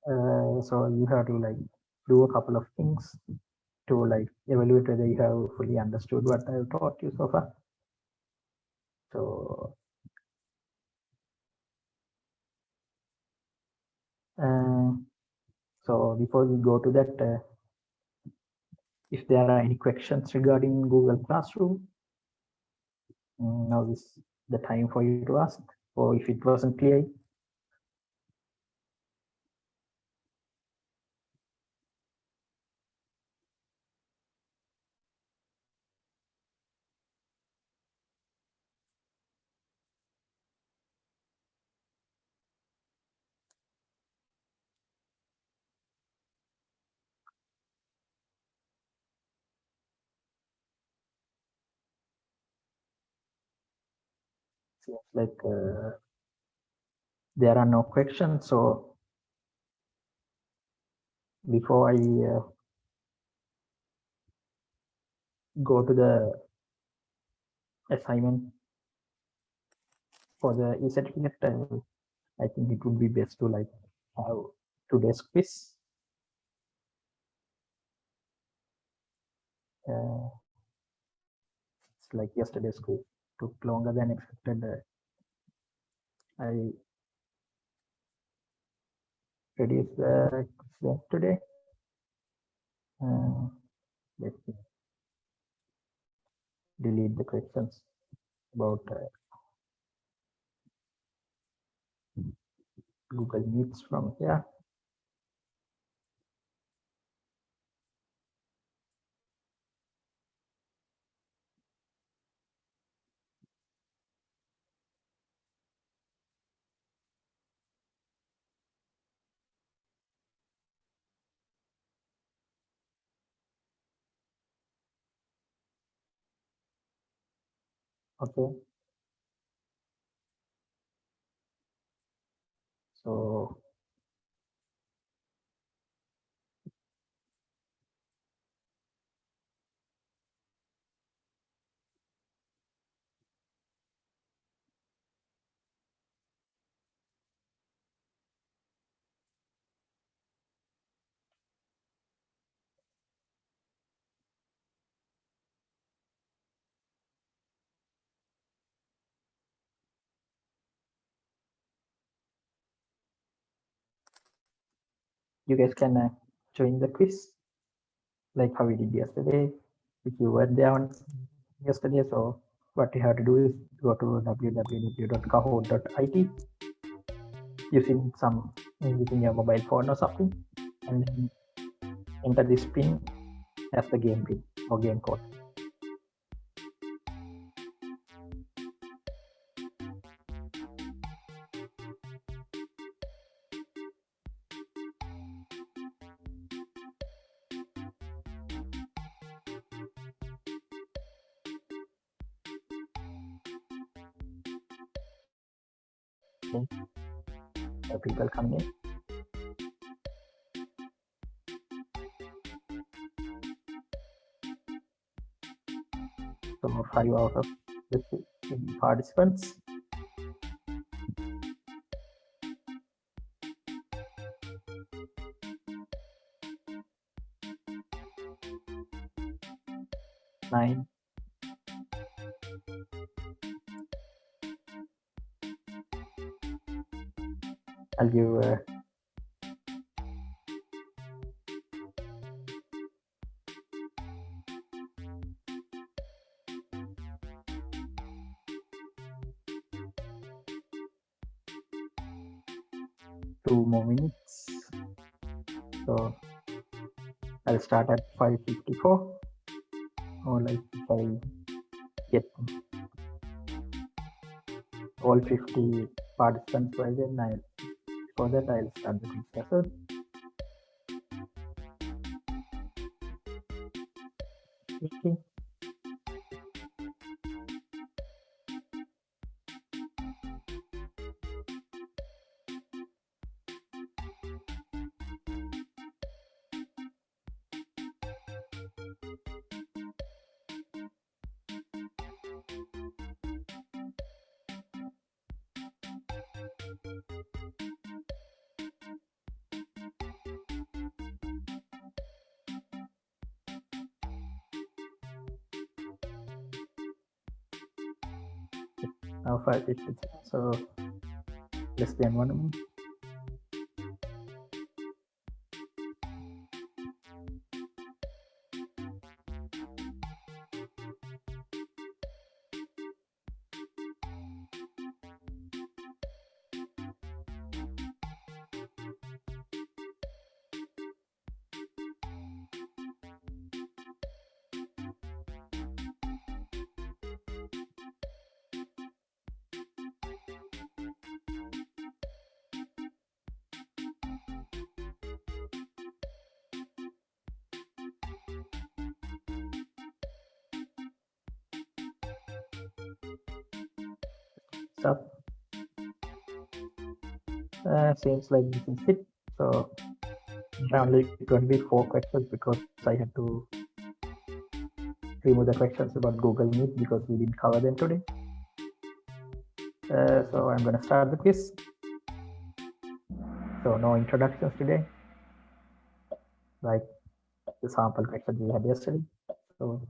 So you have to like do a couple of things to like evaluate whether you have fully understood what I've taught you so far. So so before we go to that, if there are any questions regarding Google Classroom, now is the time for you to ask, or if it wasn't clear. seems like there are no questions. So before I go to the assignment for the e-certificate, I think it would be best to like have today's quiz. It's like yesterday's quiz took longer than expected. I reduced the quiz today. Let me delete the questions about Google Meets from here. Okay. So you guys can join the quiz like how we did yesterday. If you were there on yesterday, so what you have to do is go to www.kahoot.it using your mobile phone or something, and then enter this pin as the game pin or game code. Okay. So people come in. So 5 out of the participants. Nine. I'll give 2 more minutes. So I'll start at 5:54, or like if I get all 50 participants by then, for that I'll start the quiz session. Okay. Now 5:56, so less than 1 minute. up. Seems like this is it. So there are only 24 questions because I had to remove the questions about Google Meet because we didn't cover them today. So I'm going to start the quiz. So no introductions today, like the sample questions we had yesterday. So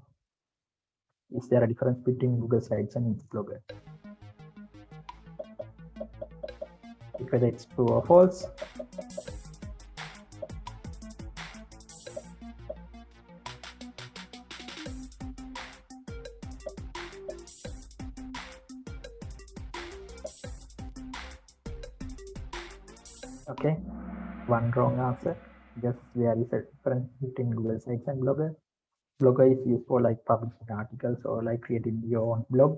is there a difference between Google Sites and Blogger? Whether it's true or false. Okay, one wrong answer. Just there is a difference between Google Sites and Blogger. Blogger is used for like publishing articles or like creating your own blog,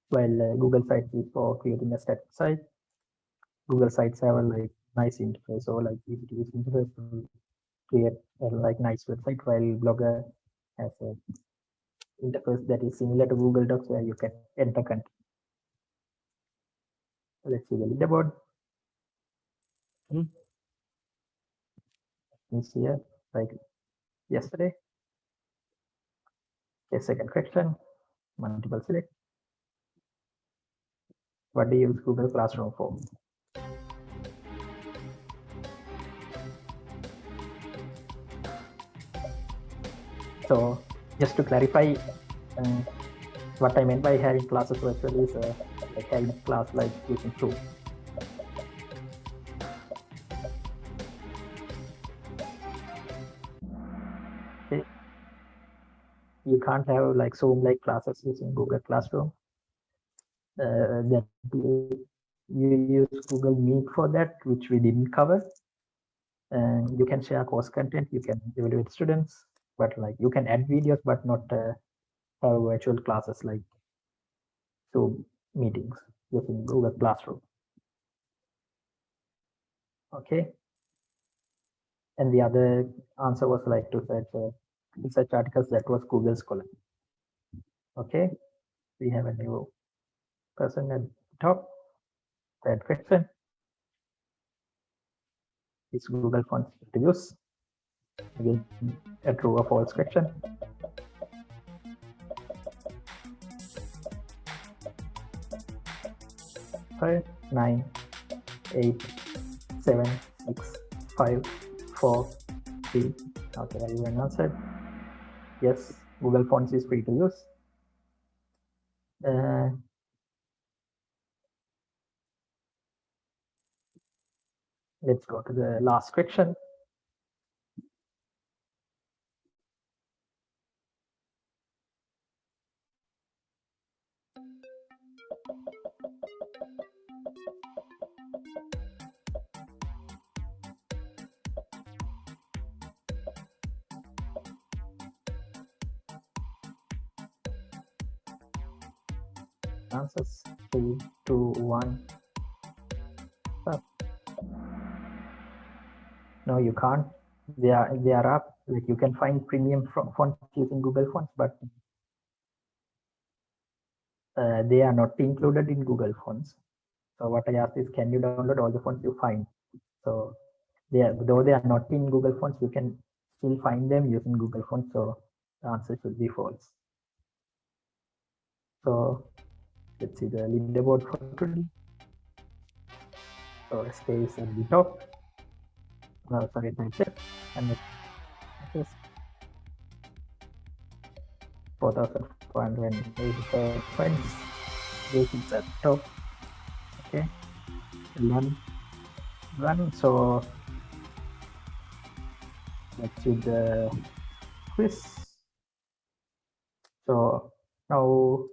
while Google Sites is for creating a static site. Google Sites have a like nice interface or like easy to use interface to create a like nice website, while Blogger has a interface that is similar to Google Docs where you can enter content. Let's see the leaderboard. It's here like yesterday. Okay, second question, multiple select. What do you use Google Classroom for? So just to clarify, what I meant by having classes virtually is like having a class like using Zoom. Okay. You can't have like Zoom like classes using Google Classroom. That you use Google Meet for that, which we didn't cover. And you can share course content, you can evaluate students, but like you can add videos, but not have virtual classes like Zoom meetings using Google Classroom. Okay. And the other answer was like to search research articles, that was Google Scholar. Okay, we have a new person at the top. Third question. Is Google Fonts to use? Again, a true or false question. 5, 9, 8, 7, 6, 5, 4, 3. Okay, everyone answered. Yes, Google Fonts is free to use. Let's go to the last question. Answers 3, 2, 1. Stop. No, you can't. They are up. Like you can find premium fonts using Google Fonts, but they are not included in Google Fonts. So what I asked is, can you download all the fonts you find? So though they are not in Google Fonts, you can still find them using Google Fonts. So the answer should be false. So let's see the leaderboard for today. So space at the top. No, sorry, type it. And it's 4,485 points. This is at top. Okay. Run. So let's see the quiz. So now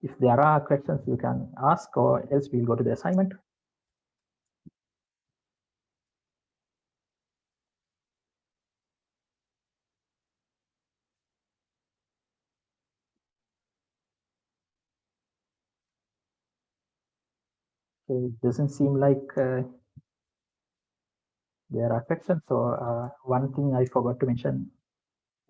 if there are questions you can ask, or else we'll go to the assignment. It doesn't seem like there are questions. So one thing I forgot to mention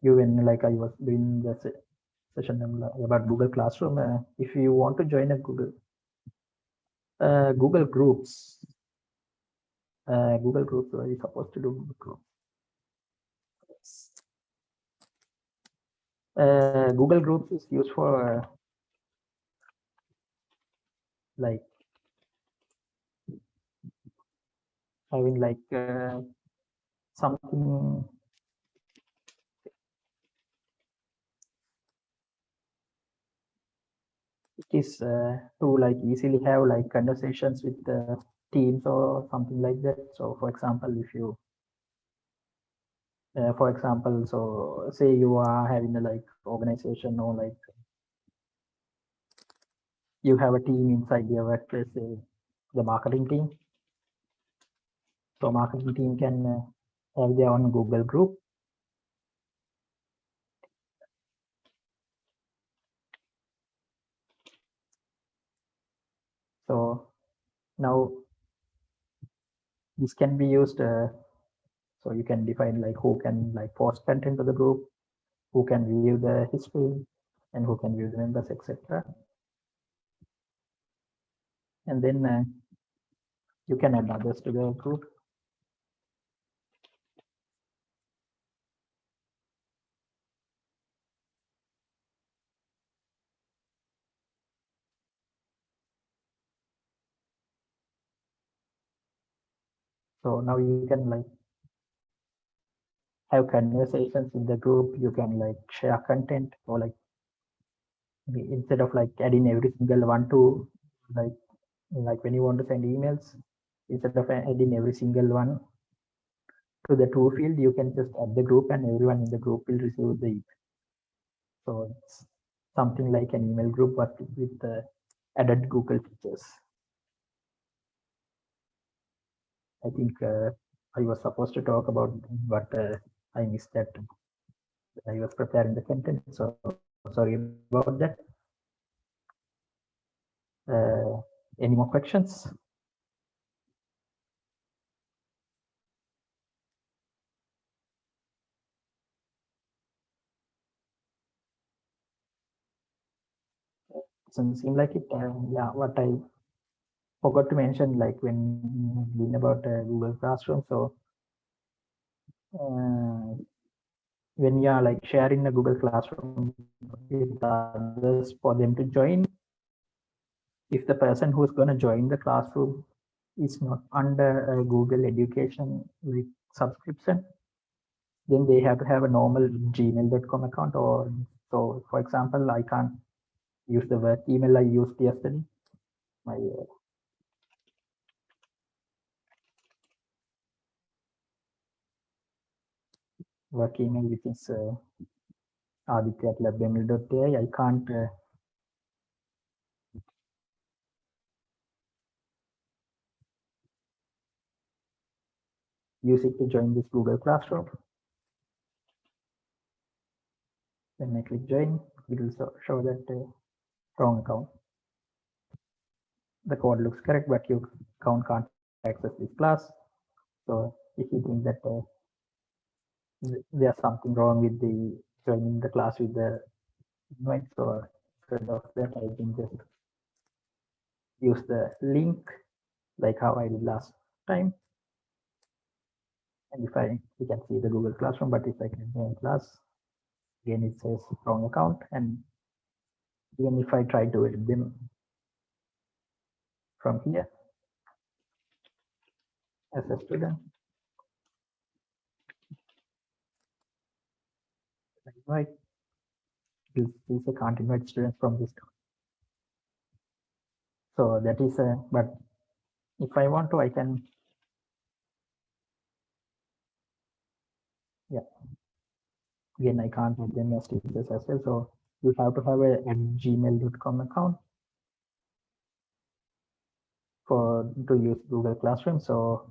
you when like I was doing the session about Google Classroom. If you want to join a Google Groups, Google Groups, are you supposed to do Google Groups? Google Groups is used for like having like something it is to like easily have like conversations with teams or something like that. So for example, if you for example, so say you are having a like organization or like you have a team inside your workplace, say the marketing team. So marketing team can have their own Google group. So now this can be used. So you can define like who can like post content to the group, who can view the history, and who can view the members, etc. And then you can add others to the group. So now you can like have conversations in the group. You can like share content, or like instead of like adding every single one to like when you want to send emails, instead of adding every single one to the to field, you can just add the group and everyone in the group will receive the email. So it's something like an email group, but with added Google features. I think I was supposed to talk about, but I missed that. I was preparing the content, so sorry about that. Any more questions? Doesn't seem like it. Yeah, what I forgot to mention, like when about Google Classroom. So when you are like sharing the Google Classroom with others for them to join, if the person who's going to join the classroom is not under a Google Education with subscription, then they have to have a normal gmail.com account. Or so for example, I can't use the work email I used yesterday, my work email, which is Adithya at labml.ai. I can't use it to join this Google Classroom. Then I click join, it will show that wrong account. The code looks correct, but your account can't access this class. So if you think that there's something wrong with the joining the class with the invite, so instead of that, I can just use the link like how I did last time. And if you can see the Google Classroom, but if I can join class, again it says wrong account. And even if I try to edit them from here as a student, invite, this I can't invite students from this. So that is but if I want to, I can, yeah, again I can't add them as teachers as well. So you have to have a gmail.com account to use Google Classroom. So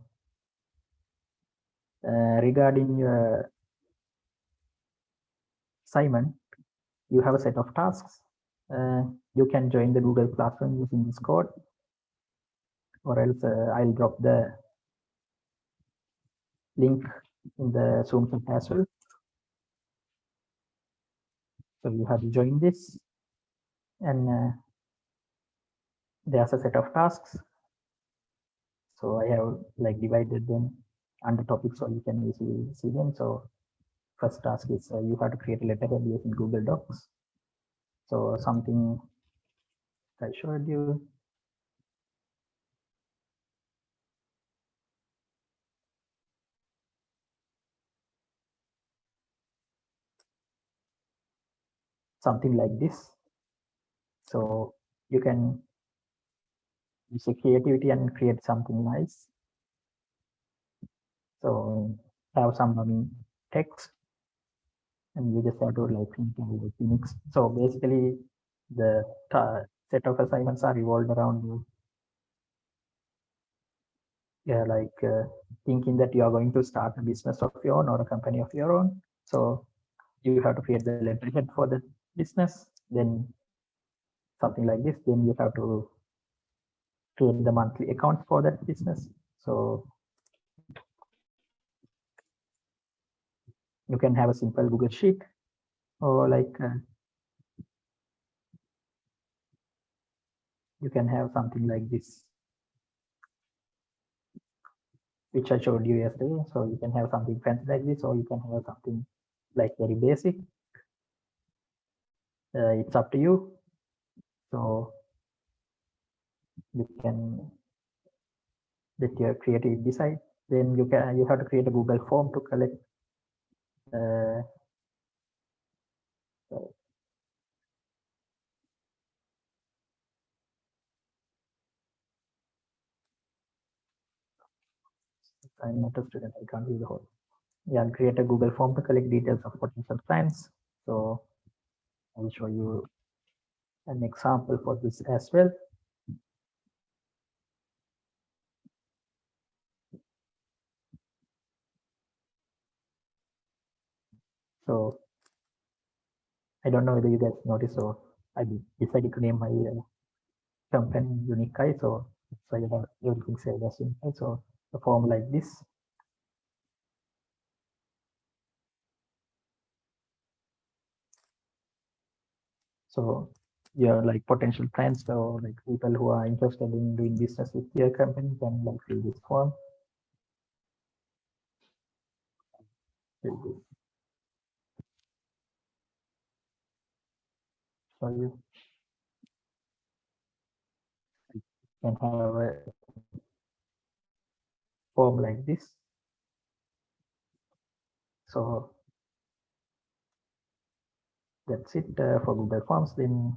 regarding your assignment, you have a set of tasks. You can join the Google Classroom using this code, or else I'll drop the link in the Zoom chat as well. So you have to join this, and there's a set of tasks. So I have like divided them under topics so you can easily see them. So first task is you have to create a letter and use in Google Docs. So something I showed you. Something like this. So you can use your creativity and create something nice. So have some text, and you just have to like Phoenix. So basically, the set of assignments are revolved around like thinking that you are going to start a business of your own or a company of your own. So you have to create the letterhead for the business, then something like this. Then you have to create the monthly accounts for that business. So you can have a simple Google Sheet, or like you can have something like this, which I showed you yesterday. So you can have something fancy like this, or you can have something like very basic. It's up to you. So you can let your creative decide. Then you have to create a Google form to collect uh, I'm not a student, I can't read the whole. Yeah, create a Google form to collect details of potential clients. So I will show you an example for this as well. So I don't know whether you guys notice, so I decided to name my company Unique Eye. So I have everything saved as Unique Eye. So the form like this. So yeah, like potential clients or like people who are interested in doing business with your company can like fill this form. So you can have a form like this. So that's it for Google Forms. Then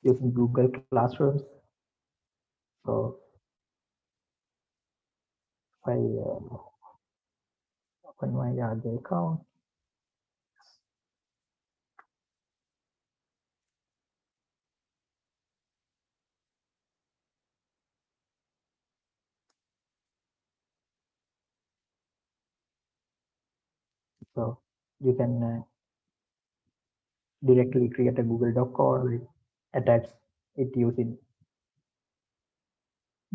using Google Classrooms. So if I open my Yahoo account, so you can directly create a Google Doc or attach it using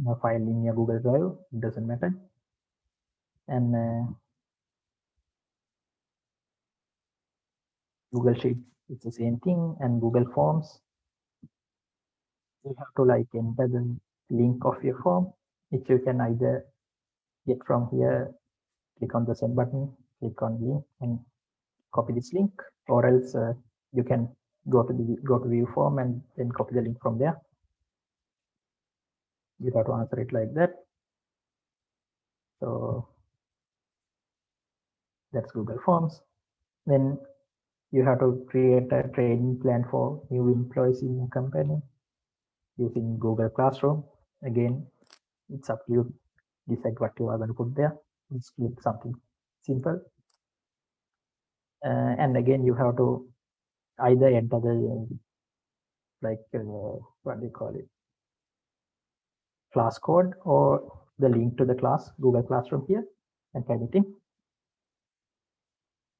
a file in your Google Drive. It doesn't matter. And Google Sheets, it's the same thing. And Google Forms, you have to like enter the link of your form, which you can either get from here, click on the send button, click on link and copy this link, or else you can go to view form and then copy the link from there. You have to answer it like that. So that's Google Forms. Then you have to create a training plan for new employees in your company using Google Classroom. Again, it's up to you. Decide what you are going to put there. Just click something simple. And again, you have to either enter the like what do you call it, class code or the link to the class Google Classroom here and type it in,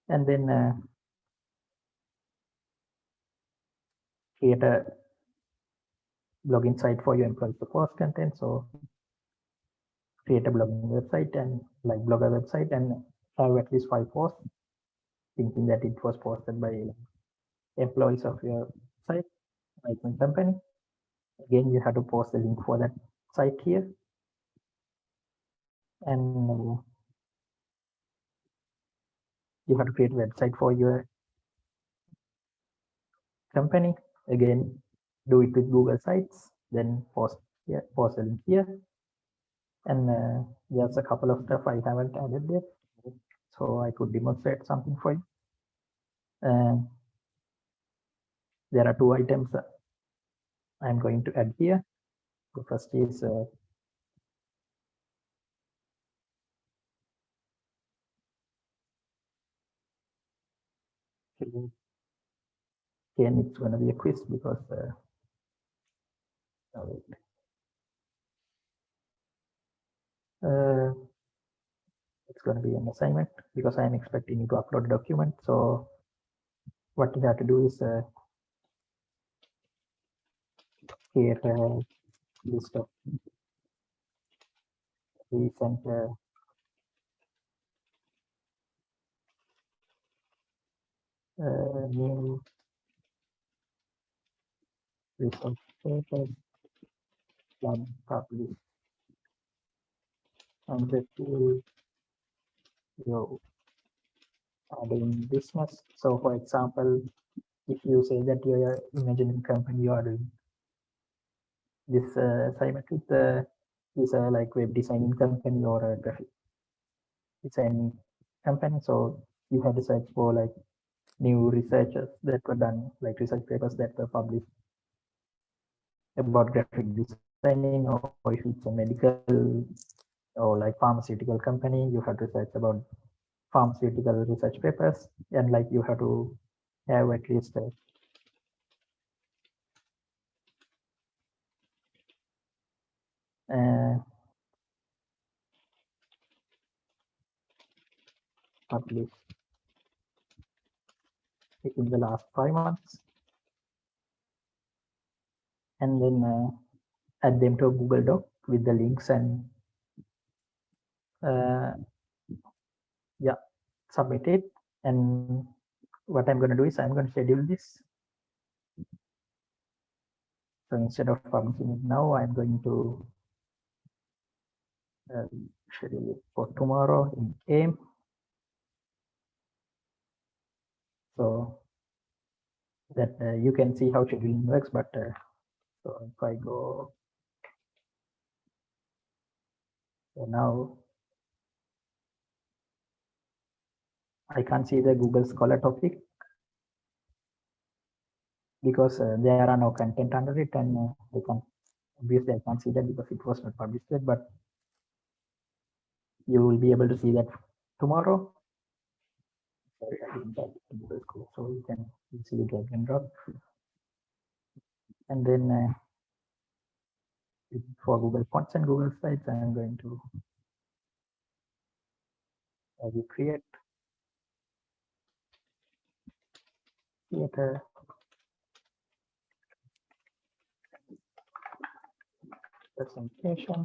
and then create a login site for your employees to post content. So create a blogging website and like blogger website and have at least 5 posts, thinking that it was posted by employees of your site, like my company. Again, you have to post the link for that site here. And you have to create a website for your company. Again, do it with Google Sites, then post here, post the link here. And there's a couple of stuff I haven't added yet, so I could demonstrate something for you. There are 2 items I'm going to add here. The first is again, it's going to be a quiz because it's going to be an assignment because I'm expecting you to upload a document. So what you have to do is here list of recent new research papers published and the tool you are doing business. So for example, if you say that you're imagining company, you are doing this assignment with is a like web designing company or a graphic designing company. So you have to search for like new researchers that were done, like research papers that were published about graphic designing, or if it's a medical or like pharmaceutical company, you have to search about pharmaceutical research papers, and like you have to have at least published in the last 5 months, and then add them to a Google Doc with the links and yeah, submit it. And what I'm going to do is I'm going to schedule this. So instead of publishing it now, I'm going to schedule it for tomorrow in AIM. So that you can see how scheduling works. But so if I go so now, I can't see the Google Scholar topic because there are no content under it, and I can't, obviously I can't see that because it was not published yet, but you will be able to see that tomorrow. Sorry, I didn't type it in Google School, so you can see the drag and drop. And then for Google Fonts and Google Slides, I am going to create a presentation.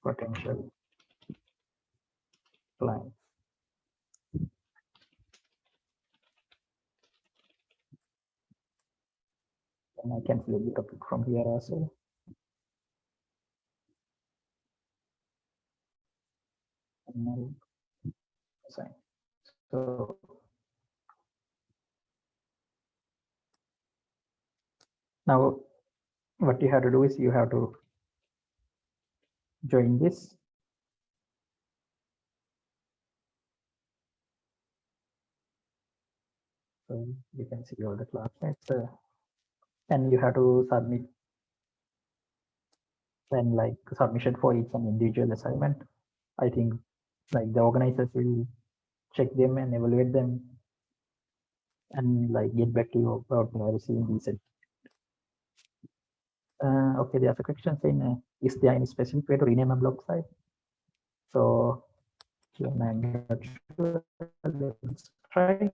Potential clients. And I can select the topic from here also. And assign. So now what you have to do is you have to join this. So you can see all the classmates, and you have to submit and like submission for each and individual assignment. I think like the organizers will check them and evaluate them and like get back to you about receiving these. Okay, there's a question saying, is there any specific way to rename a blog site? So I'm not sure. Let's try.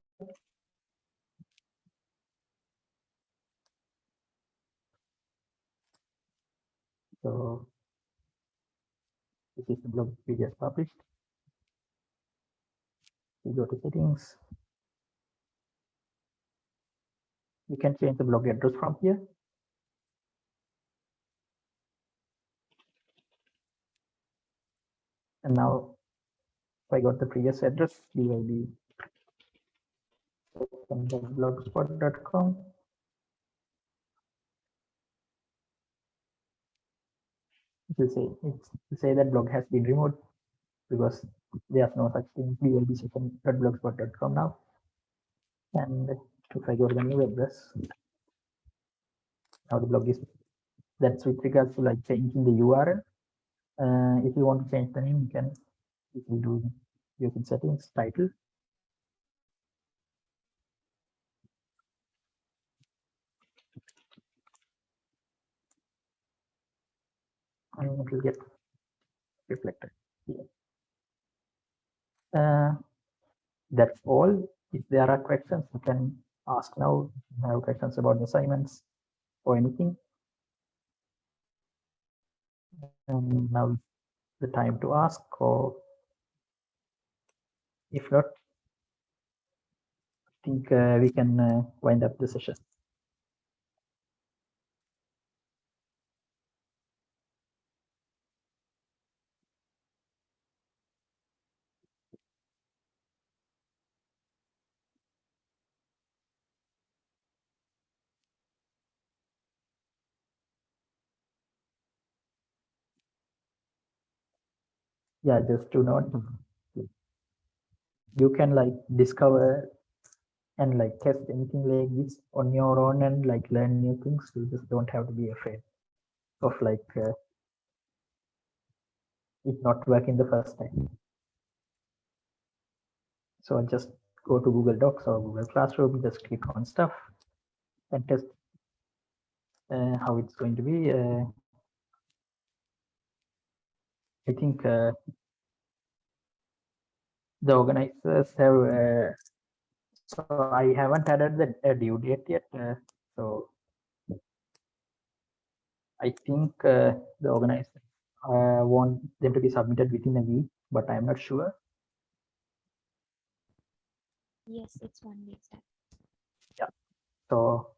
So this is the blog we just published. We go to settings. You can change the blog address from here. And now if I got the previous address, we will be blogspot.com. It will say that blog has been removed because there's no such thing. We will be blogspot.com now. And if I go to the new address, now the blog is, that's with regards to like changing the URL. If you want to change the name, you can do using settings, title. And it will get reflected here. That's all. If there are questions, you can ask now. If you have questions about the assignments or anything. And now the time to ask, or if not, I think we can wind up the session. Yeah, just to note, you can like discover and like test anything like this on your own and like learn new things. You just don't have to be afraid of like it not working the first time. So just go to Google Docs or Google Classroom, just click on stuff and test how it's going to be. I think the organizers have, so I haven't added the due date yet. So I think the organizers want them to be submitted within a week, but I'm not sure. Yes, it's 1 week. Yeah. So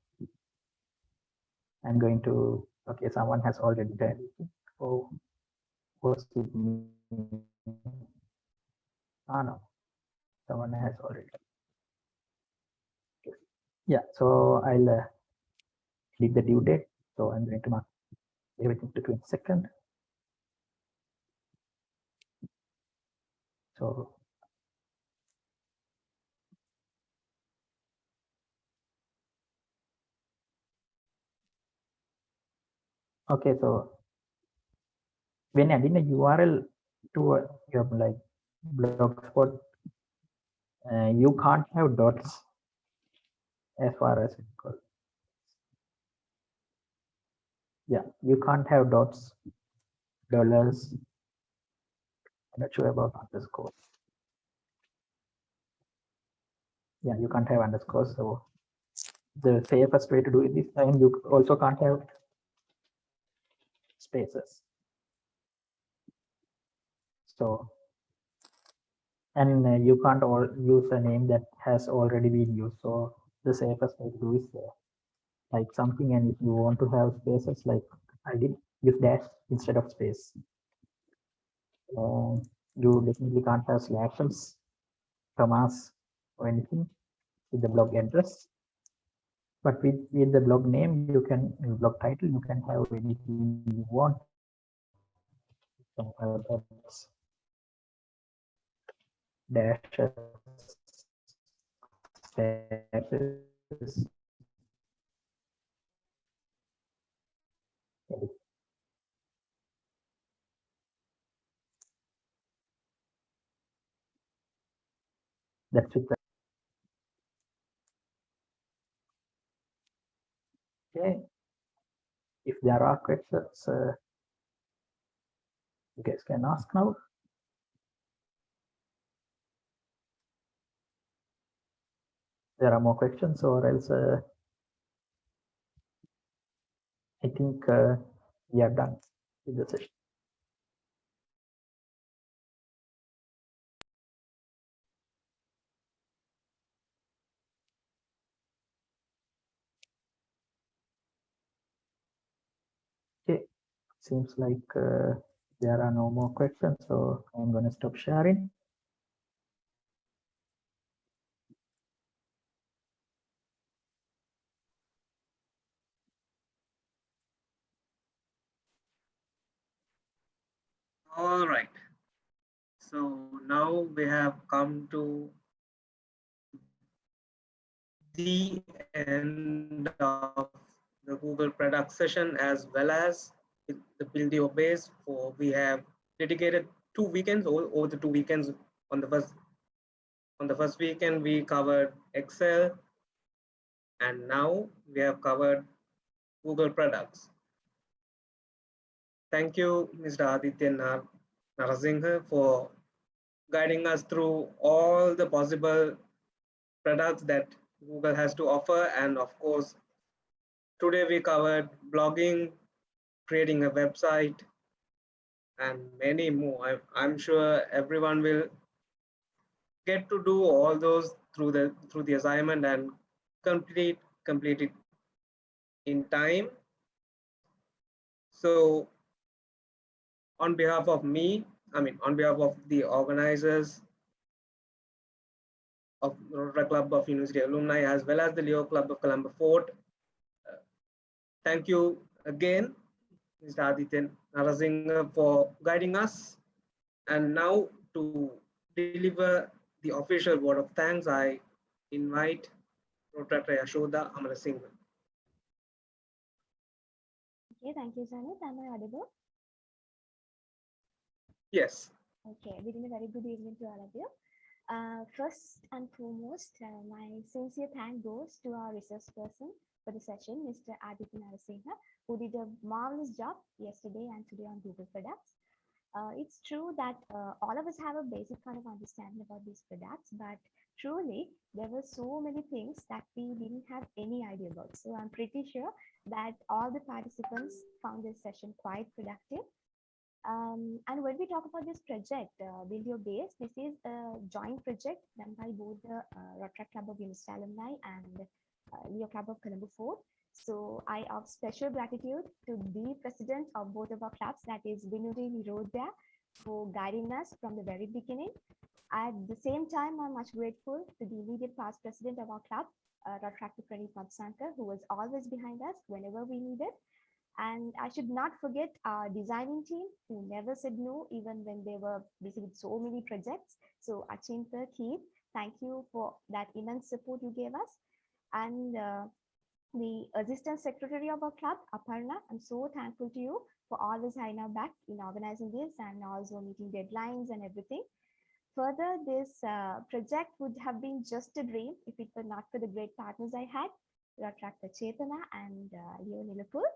I'm going to, okay, someone has already done it. Oh, was it me? Ah, no, someone has already. Okay. Yeah, so I'll click the due date. So I'm going to mark everything to 22nd. So okay, so when adding a URL to your like blogspot, you can't have dots as far as it goes. Yeah, you can't have dots, dollars. I'm not sure about underscore. Yeah, you can't have underscores. So the safest way to do it is, and you also can't have spaces. So, and you can't all use a name that has already been used. So the safest way to do is like something, and if you want to have spaces, like I did use dash instead of space. You definitely can't have slashes, commas, or anything with the blog address. But with the blog name, you can, blog title, you can have anything you want. You can have dots, dashes, slashes. That's it. Okay. If there are questions, you guys can ask now. There are more questions, or else I think we are done. with the session. Okay, seems like there are no more questions, so I'm going to stop sharing. All right. So now we have come to the end of the Google product session, as well as the build your base. For we have dedicated 2 weekends, over the 2 weekends. On the first weekend we covered Excel, and now we have covered Google products. Thank you, Mr. Adithya Narasinghe, for guiding us through all the possible products that Google has to offer. And of course, today we covered blogging, creating a website, and many more. I'm sure everyone will get to do all those through the assignment and complete it in time. So on behalf of me, on behalf of the organizers of Rotaract Club of University Alumni, as well as the Leo Club of Colombo Fort, thank you again, Mr. Adithya Narasinghe, for guiding us. And now to deliver the official word of thanks, I invite Rotaract Yashoda Amarasinghe. Okay, thank you, Janet. Am I audible? Yes. Okay, within a very good evening to all of you. First and foremost, my sincere thank goes to our resource person for the session, Mr. Adithya Narasinghe, who did a marvelous job yesterday and today on Google products. It's true that all of us have a basic kind of understanding about these products, but truly there were so many things that we didn't have any idea about. So I'm pretty sure that all the participants found this session quite productive. And when we talk about this project, Build Your Base, this is a joint project done by both the Rotaract Club of University Alumni and Leo Club of Colombo Fort. So I have special gratitude to the president of both of our clubs, that is Vinuri Nirodha, for guiding us from the very beginning. At the same time, I'm much grateful to the immediate past president of our club, Rotaract Pranit Madsankar, who was always behind us whenever we needed. And I should not forget our designing team, who never said no, even when there were basically so many projects. So Achinta, Keith, thank you for that immense support you gave us. And the assistant secretary of our club, Aparna, I'm so thankful to you for always having our back in organizing this and also meeting deadlines and everything. Further, this project would have been just a dream if it were not for the great partners I had, Rotaract Chetana and Leo Nilapur.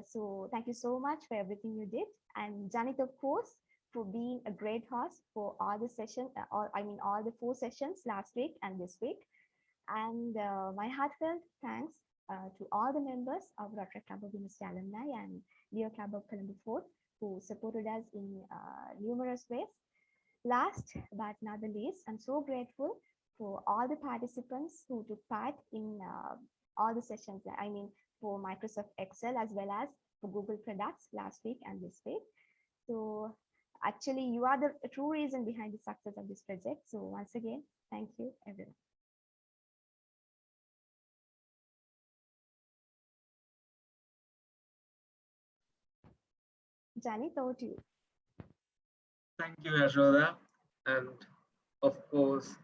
So thank you so much for everything you did. And Janet, of course, for being a great host for all the sessions, all the 4 sessions last week and this week. And my heartfelt thanks to all the members of Rotaract Club of University Alumni and Leo Club of Colombo Fort, who supported us in numerous ways. Last but not the least, I'm so grateful for all the participants who took part in all the sessions. For Microsoft Excel as well as for Google products last week and this week. So actually, you are the true reason behind the success of this project. So once again, thank you, everyone. Jani, over to you. Thank you, Yashoda. And of course,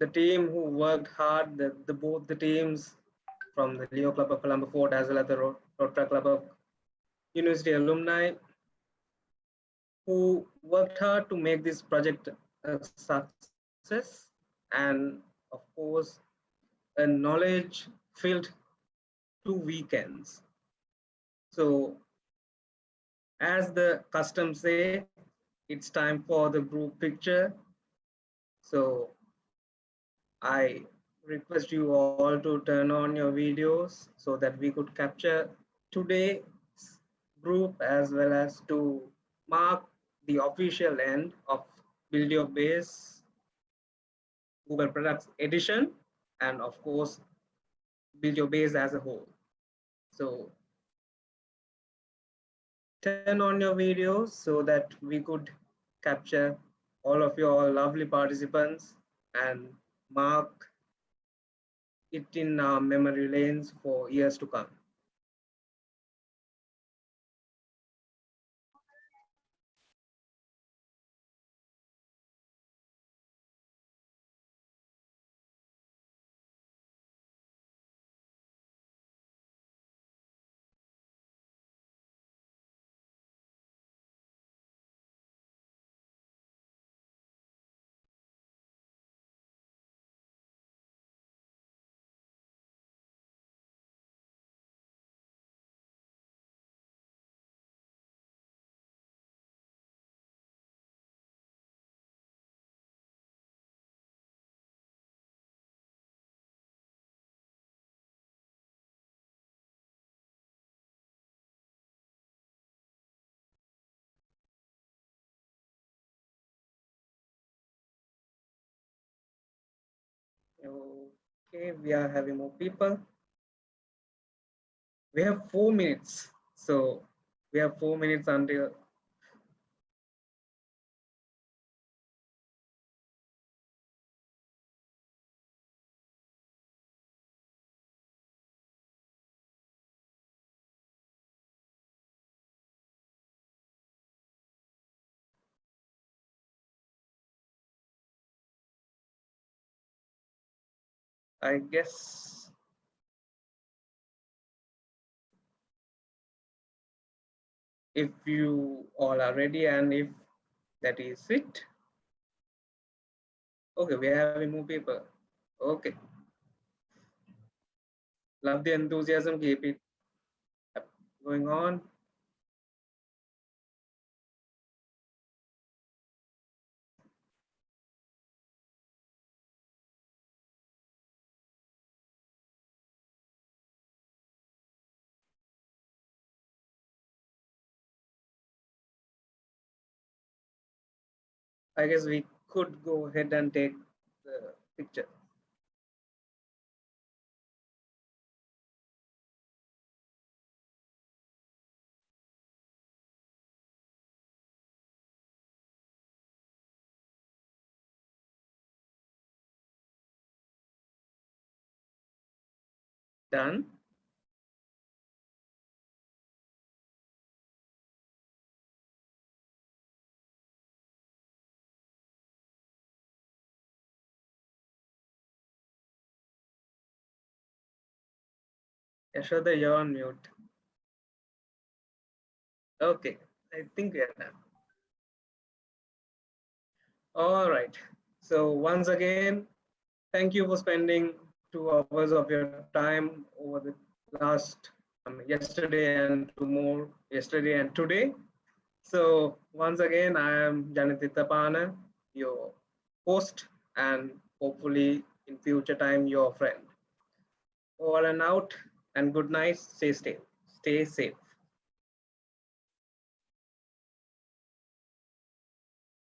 the team who worked hard, both the teams from the Leo Club of Colombo Fort as well as the Rotaract Club of University Alumni, who worked hard to make this project a success, and of course, a knowledge-filled 2 weekends. So, as the custom say, it's time for the group picture. So I request you all to turn on your videos so that we could capture today's group as well as to mark the official end of Build Your Base Google Products Edition, and of course, Build Your Base as a whole. So turn on your videos so that we could capture all of your lovely participants and mark it in our memory lanes for years to come. Okay, we are having more people. We have 4 minutes. So we have 4 minutes until I guess if you all are ready and if that is it. Okay, we are having more people. Okay. Love the enthusiasm, keep it going on. I guess we could go ahead and take the picture. Done. Yashoda, you're on mute. Okay, I think we are done. All right. So once again, thank you for spending 2 hours of your time over the last yesterday and yesterday and today. So once again, I am Janitita Pana, your host, and hopefully in future time your friend. Over and out, and good night. Stay safe. Stay safe.